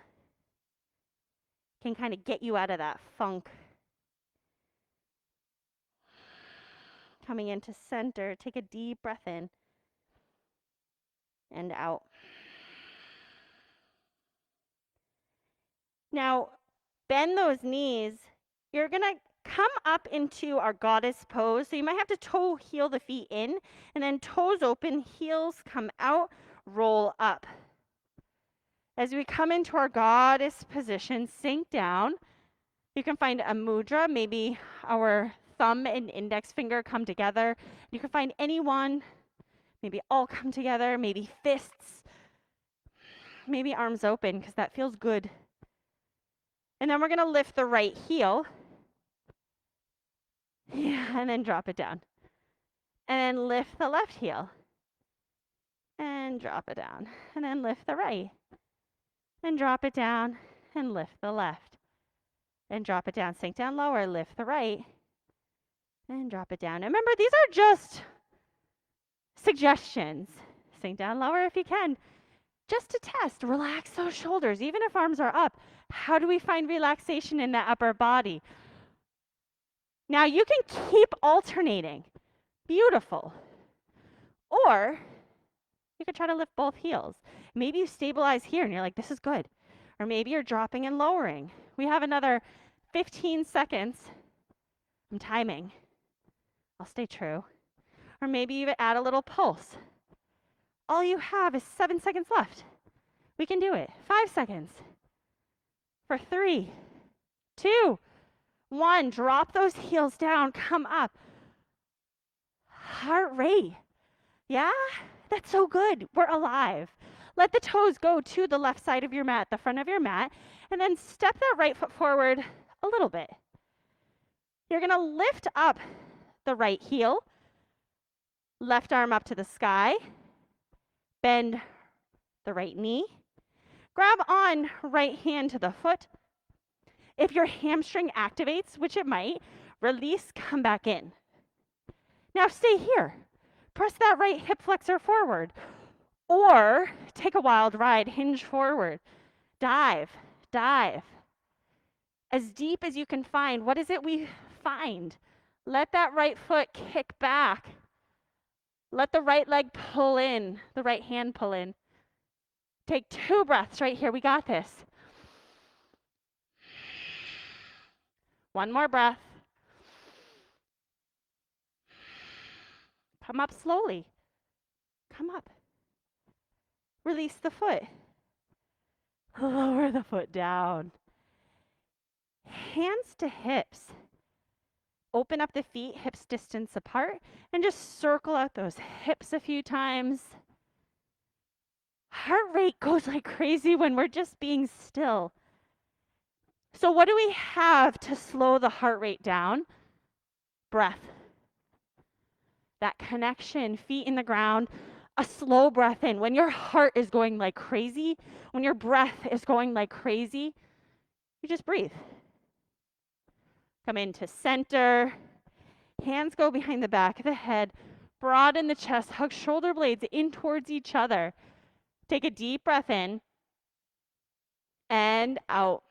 can kind of get you out of that funk. Coming into center, take a deep breath in and out. Now, bend those knees. You're going to come up into our goddess pose. So you might have to toe heel the feet in, and then toes open, heels come out, roll up. As we come into our goddess position, sink down. You can find a mudra, maybe our thumb and index finger come together. You can find any one, maybe all come together, maybe fists, maybe arms open, because that feels good. And then we're going to lift the right heel. Yeah, and then drop it down. And then lift the left heel. And drop it down. And then lift the right. And drop it down. And lift the left. And drop it down. Sink down lower. Lift the right. And drop it down. And remember, these are just suggestions. Sink down lower if you can. Just to test. Relax those shoulders. Even if arms are up. How do we find relaxation in the upper body? Now you can keep alternating. Beautiful. Or you could try to lift both heels. Maybe you stabilize here and you're like, this is good. Or maybe you're dropping and lowering. We have another 15 seconds. I'm timing. I'll stay true. Or maybe even add a little pulse. All you have is 7 seconds left. We can do it. 5 seconds. For 3, 2, 1. Drop those heels down. Come up. Heart rate. Yeah? That's so good. We're alive. Let the toes go to the left side of your mat, the front of your mat, and then step that right foot forward a little bit. You're going to lift up the right heel. Left arm up to the sky. Bend the right knee. Grab on right hand to the foot. If your hamstring activates, which it might, release, come back in. Now stay here. Press that right hip flexor forward. Or take a wild ride, hinge forward. Dive, dive. As deep as you can find. What is it we find? Let that right foot kick back. Let the right leg pull in, the right hand pull in. Take 2 breaths right here. We got this. One more breath. Come up slowly. Come up. Release the foot. Lower the foot down. Hands to hips. Open up the feet, hips distance apart, and just circle out those hips a few times. Heart rate goes like crazy when we're just being still. So what do we have to slow the heart rate down? Breath. That connection, feet in the ground, a slow breath in. When your heart is going like crazy, when your breath is going like crazy, you just breathe. Come into center. Hands go behind the back of the head. Broaden the chest. Hug shoulder blades in towards each other. Take a deep breath in and out.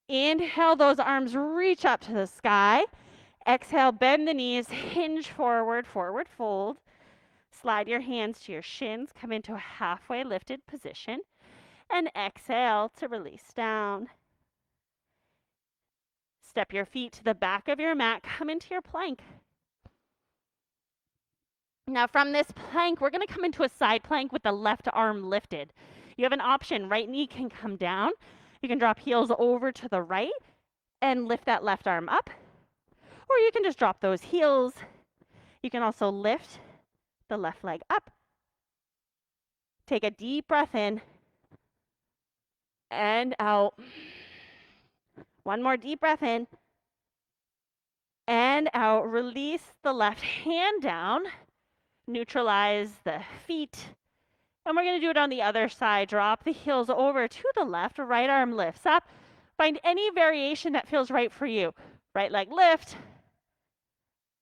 Inhale, those arms reach up to the sky. Exhale, bend the knees, hinge forward, forward fold. Slide your hands to your shins, come into a halfway lifted position, and exhale to release down. Step your feet to the back of your mat, come into your plank. Now from this plank, we're gonna come into a side plank with the left arm lifted. You have an option, right knee can come down. You can drop heels over to the right and lift that left arm up. Or you can just drop those heels. You can also lift the left leg up. Take a deep breath in and out. One more deep breath in and out. Release the left hand down. Neutralize the feet. And we're going to do it on the other side. Drop the heels over to the left. Right arm lifts up. Find any variation that feels right for you. Right leg lift.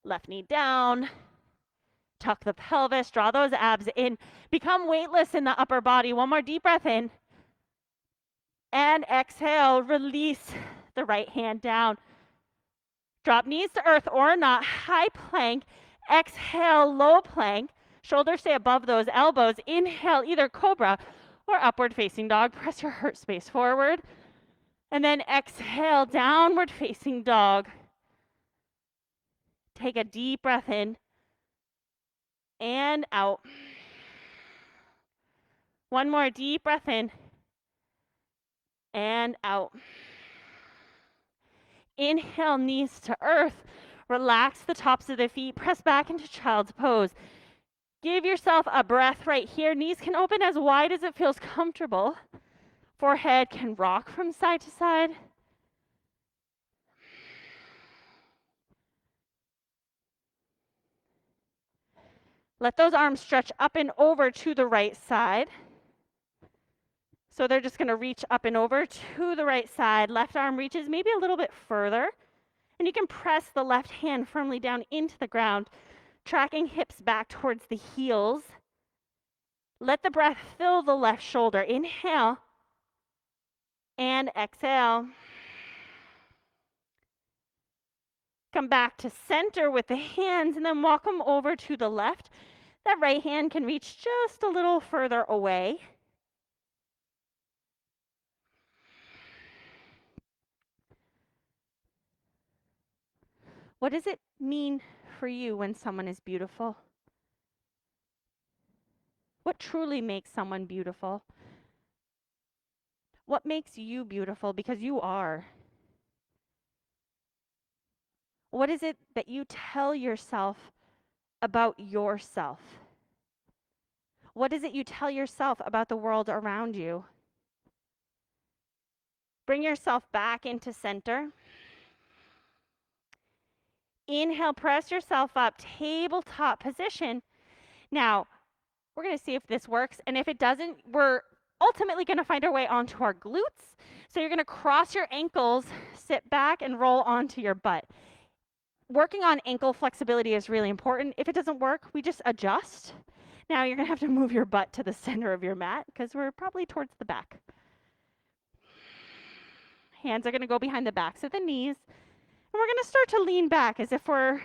Left knee down. Tuck the pelvis. Draw those abs in. Become weightless in the upper body. One more deep breath in. And exhale. Release the right hand down. Drop knees to earth or not. High plank. Exhale, low plank. Shoulders stay above those elbows. Inhale, either cobra or upward facing dog. Press your heart space forward. And then exhale, downward facing dog. Take a deep breath in and out. One more deep breath in and out. Inhale, knees to earth. Relax the tops of the feet. Press back into child's pose. Give yourself a breath right here. Knees can open as wide as it feels comfortable. Forehead can rock from side to side. Let those arms stretch up and over to the right side. So they're just going to reach up and over to the right side. Left arm reaches maybe a little bit further. And you can press the left hand firmly down into the ground, tracking hips back towards the heels. Let the breath fill the left shoulder. Inhale and exhale. Come back to center with the hands and then walk them over to the left. That right hand can reach just a little further away. What does it mean for you when someone is beautiful? What truly makes someone beautiful? What makes you beautiful? Because you are. What is it that you tell yourself about yourself? What is it you tell yourself about the world around you? Bring yourself back into center. Inhale, press yourself up, tabletop position. Now, we're going to see if this works. And if it doesn't, we're ultimately going to find our way onto our glutes. So you're going to cross your ankles, sit back, and roll onto your butt. Working on ankle flexibility is really important. If it doesn't work, we just adjust. Now you're going to have to move your butt to the center of your mat because we're probably towards the back. Hands are going to go behind the backs of the knees. And we're going to start to lean back as if we're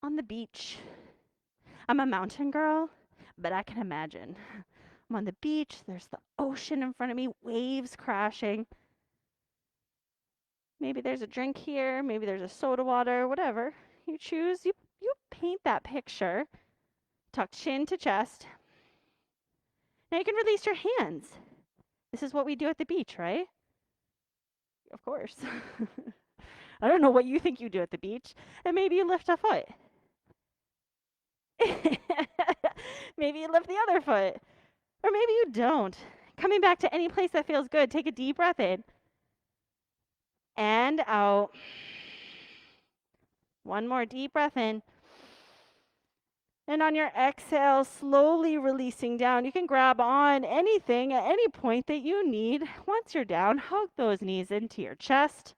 on the beach. I'm a mountain girl, but I can imagine. I'm on the beach. There's the ocean in front of me, waves crashing. Maybe there's a drink here. Maybe there's a soda water, whatever you choose. You paint that picture. Tuck chin to chest. Now you can release your hands. This is what we do at the beach, right? Of course. I don't know what you think you do at the beach. And maybe you lift a foot. Maybe you lift the other foot. Or maybe you don't. Coming back to any place that feels good. Take a deep breath in. And out. One more deep breath in. And on your exhale, slowly releasing down. You can grab on anything at any point that you need. Once you're down, hug those knees into your chest.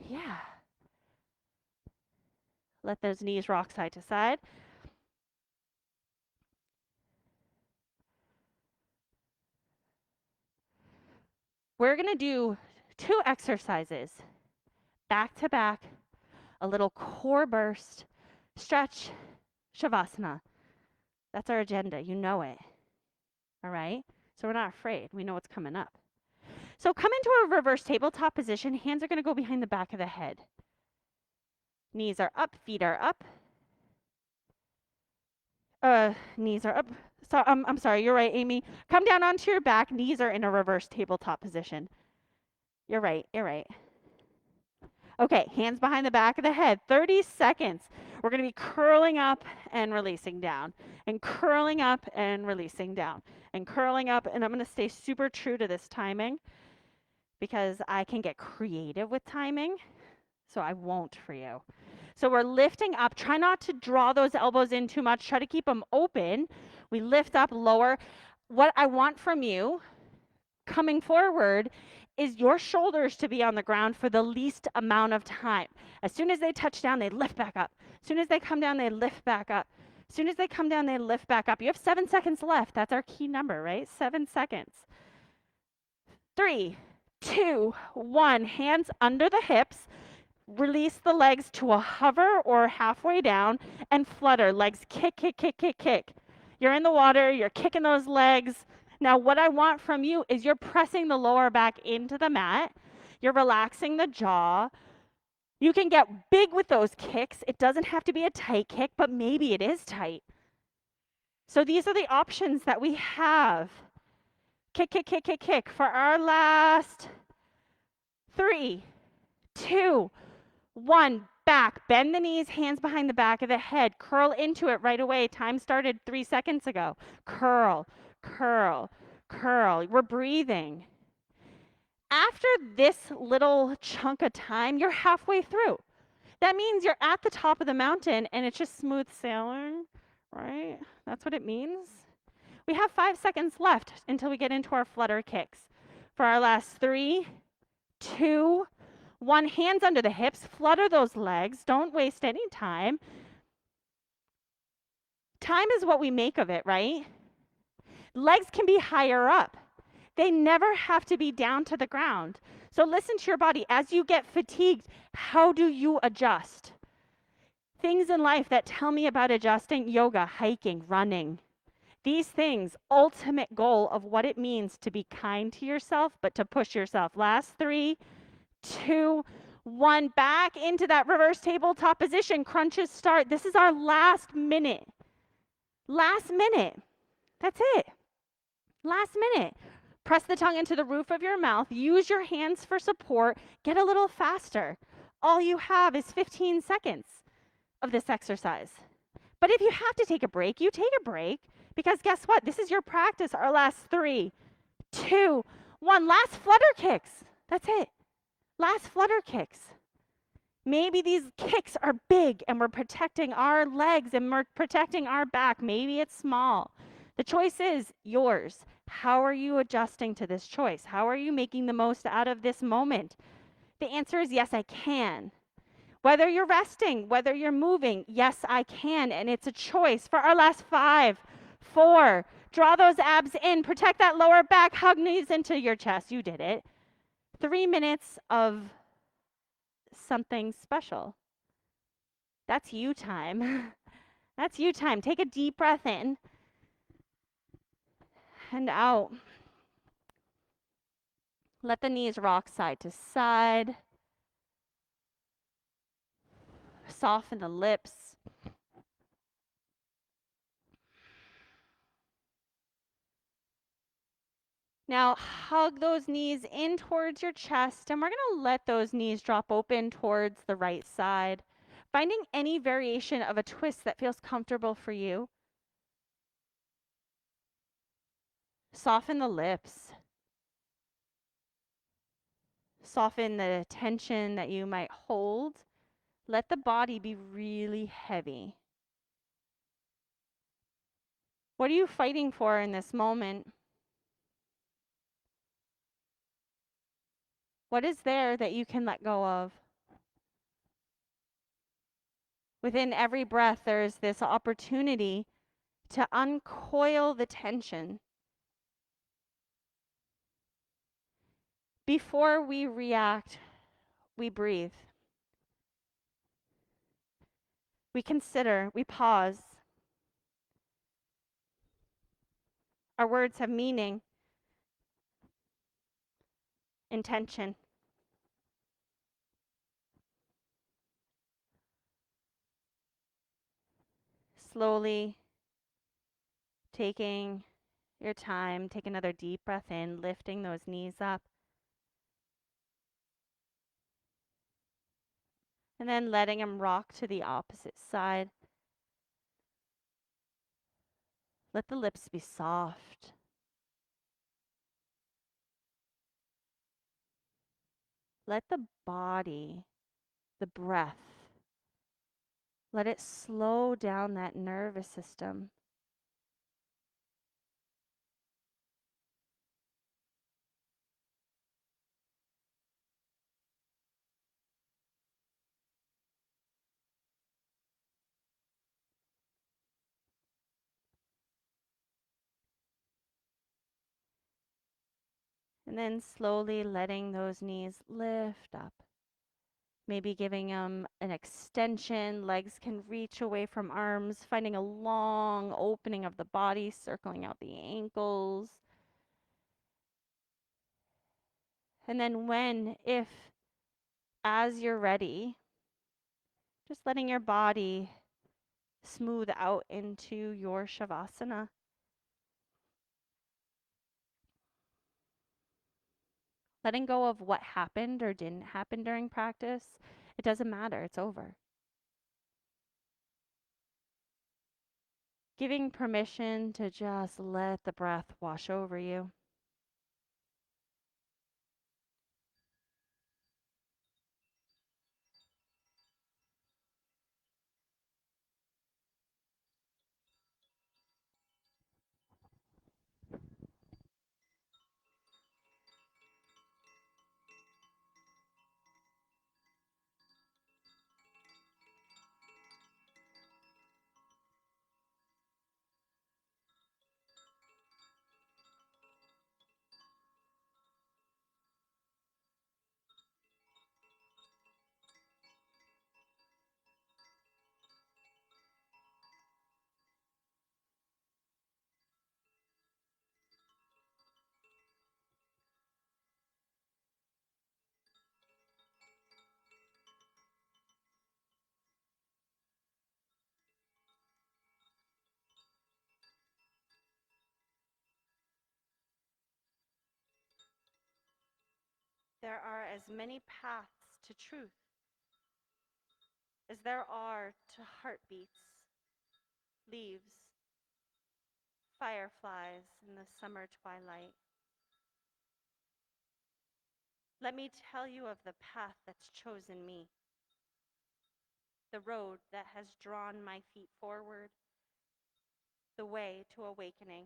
Yeah. Let those knees rock side to side. We're going to do 2 exercises, back to back, a little core burst, stretch, shavasana. That's our agenda. You know it. All right? So we're not afraid. We know what's coming up. So come into a reverse tabletop position. Hands are going to go behind the back of the head. Knees are up, feet are up. Knees are up. So I'm sorry, you're right, Amy. Come down onto your back. Knees are in a reverse tabletop position. You're right, you're right. Okay, hands behind the back of the head. 30 seconds. We're going to be curling up and releasing down, and curling up and releasing down, and curling up. And I'm going to stay super true to this timing because I can get creative with timing, so I won't for you. So we're lifting up. Try not to draw those elbows in too much. Try to keep them open. We lift up, lower. What I want from you coming forward is your shoulders to be on the ground for the least amount of time. As soon as they touch down, they lift back up. As soon as they come down, they lift back up. As soon as they come down, they lift back up. You have 7 seconds left. That's our key number, right? 7 seconds. 3, 2, 1. Hands under the hips. Release the legs to a hover or halfway down and flutter. Legs kick, kick, kick, kick, kick. You're in the water. You're kicking those legs. Now, what I want from you is you're pressing the lower back into the mat. You're relaxing the jaw. You can get big with those kicks. It doesn't have to be a tight kick, but maybe it is tight. So these are the options that we have. Kick, kick, kick, kick, kick. For our last 3, 2, 1. Back. Bend the knees, hands behind the back of the head. Curl into it right away. Time started 3 seconds ago. Curl, curl, curl. We're breathing. After this little chunk of time, you're halfway through. That means you're at the top of the mountain and it's just smooth sailing, right? That's what it means. We have 5 seconds left until we get into our flutter kicks. For our last 3, 2, 1. Hands under the hips. Flutter those legs. Don't waste any time. Time is what we make of it, right? Legs can be higher up. They never have to be down to the ground. So listen to your body. As you get fatigued, how do you adjust? Things in life that tell me about adjusting: yoga, hiking, running. These things, ultimate goal of what it means to be kind to yourself, but to push yourself. Last 3, 2, 1. Back into that reverse tabletop position. Crunches start. This is our last minute. Last minute. That's it. Last minute. Press the tongue into the roof of your mouth. Use your hands for support. Get a little faster. All you have is 15 seconds of this exercise. But if you have to take a break, you take a break, because guess what? This is your practice. Our last 3, 2, 1. Last flutter kicks. That's it. Last flutter kicks. Maybe these kicks are big and we're protecting our legs and we're protecting our back. Maybe it's small. The choice is yours. How are you adjusting to this choice? How are you making the most out of this moment? The answer is yes, I can. Whether you're resting, whether you're moving, yes, I can. And it's a choice. For our last 5, 4, draw those abs in, protect that lower back, hug knees into your chest. You did it. 3 minutes of something special. That's you time. That's you time. Take a deep breath in and out. Let the knees rock side to side. Soften the lips. Now hug those knees in towards your chest, and we're going to let those knees drop open towards the right side, finding any variation of a twist that feels comfortable for you. Soften the lips. Soften the tension that you might hold. Let the body be really heavy. What are you fighting for in this moment? What is there that you can let go of? Within every breath, there's this opportunity to uncoil the tension. Before we react, we breathe. We consider, we pause. Our words have meaning, intention. Slowly taking your time, take another deep breath in, lifting those knees up. And then letting them rock to the opposite side. Let the lips be soft. Let the body, the breath, let it slow down that nervous system. And then slowly letting those knees lift up. Maybe giving them an extension. Legs can reach away from arms, finding a long opening of the body, circling out the ankles. And then if, as you're ready, just letting your body smooth out into your Shavasana. Letting go of what happened or didn't happen during practice. It doesn't matter, it's over. Giving permission to just let the breath wash over you. There are as many paths to truth as there are to heartbeats, leaves, fireflies in the summer twilight. Let me tell you of the path that's chosen me, the road that has drawn my feet forward, the way to awakening.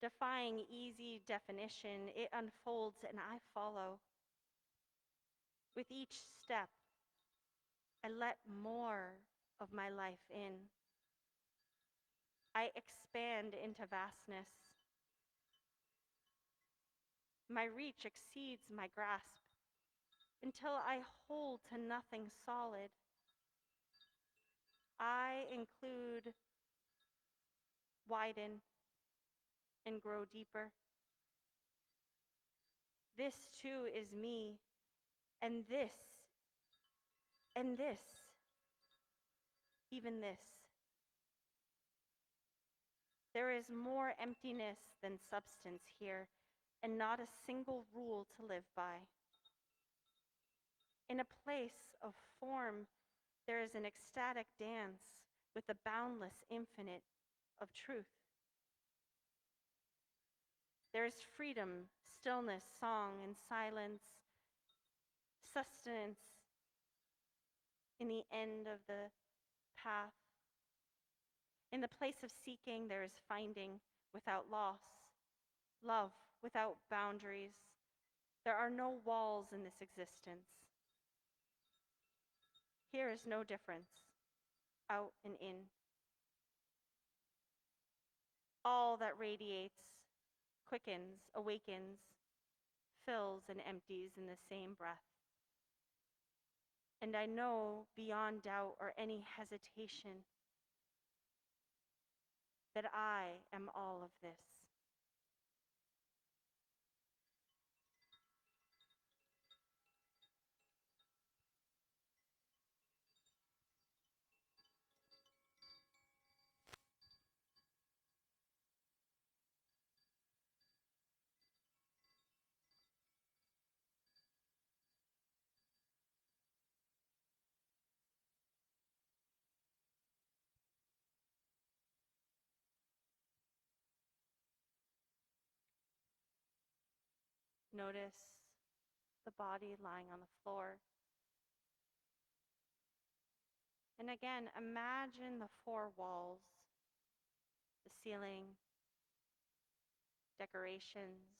Defying easy definition, it unfolds and I follow. With each step, I let more of my life in. I expand into vastness. My reach exceeds my grasp until I hold to nothing solid. I include, widen, and grow deeper. This too is me, and this, and this, even this. There is more emptiness than substance here, and not a single rule to live by. In a place of form, there is an ecstatic dance with the boundless infinite of truth. There is freedom, stillness, song, and silence, sustenance in the end of the path. In the place of seeking, there is finding without loss, love without boundaries. There are no walls in this existence. Here is no difference, out and in. All that radiates, quickens, awakens, fills, and empties in the same breath. And I know beyond doubt or any hesitation that I am all of this. Notice the body lying on the floor. And again, imagine the four walls, the ceiling, decorations.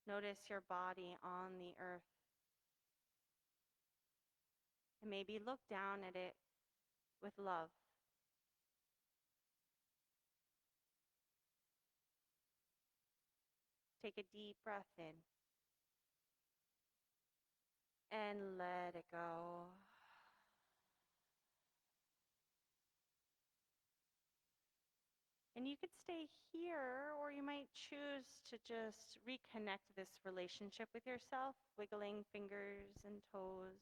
Notice your body on the earth. And maybe look down at it with love. Take a deep breath in and let it go. And you could stay here, or you might choose to just reconnect this relationship with yourself, wiggling fingers and toes,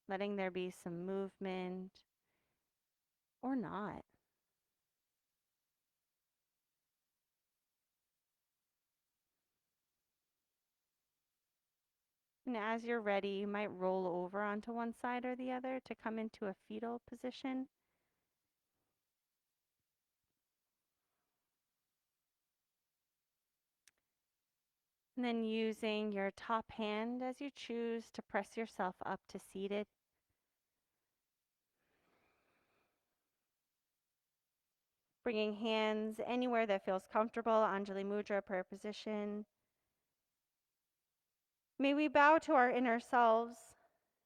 letting there be some movement or not. And as you're ready, you might roll over onto one side or the other to come into a fetal position. And then using your top hand as you choose to press yourself up to seated. Bringing hands anywhere that feels comfortable, Anjali Mudra, prayer position. May we bow to our inner selves,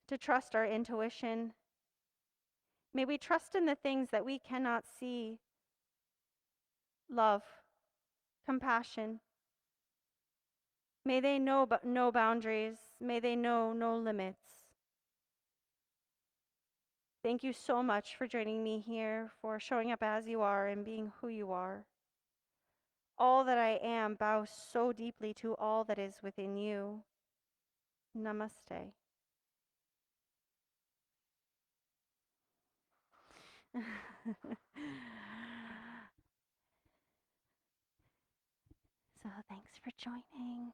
to trust our intuition. May we trust in the things that we cannot see. Love, compassion. May they know no boundaries. May they know no limits. Thank you so much for joining me here, for showing up as you are and being who you are. All that I am bows so deeply to all that is within you. Namaste. So thanks for joining.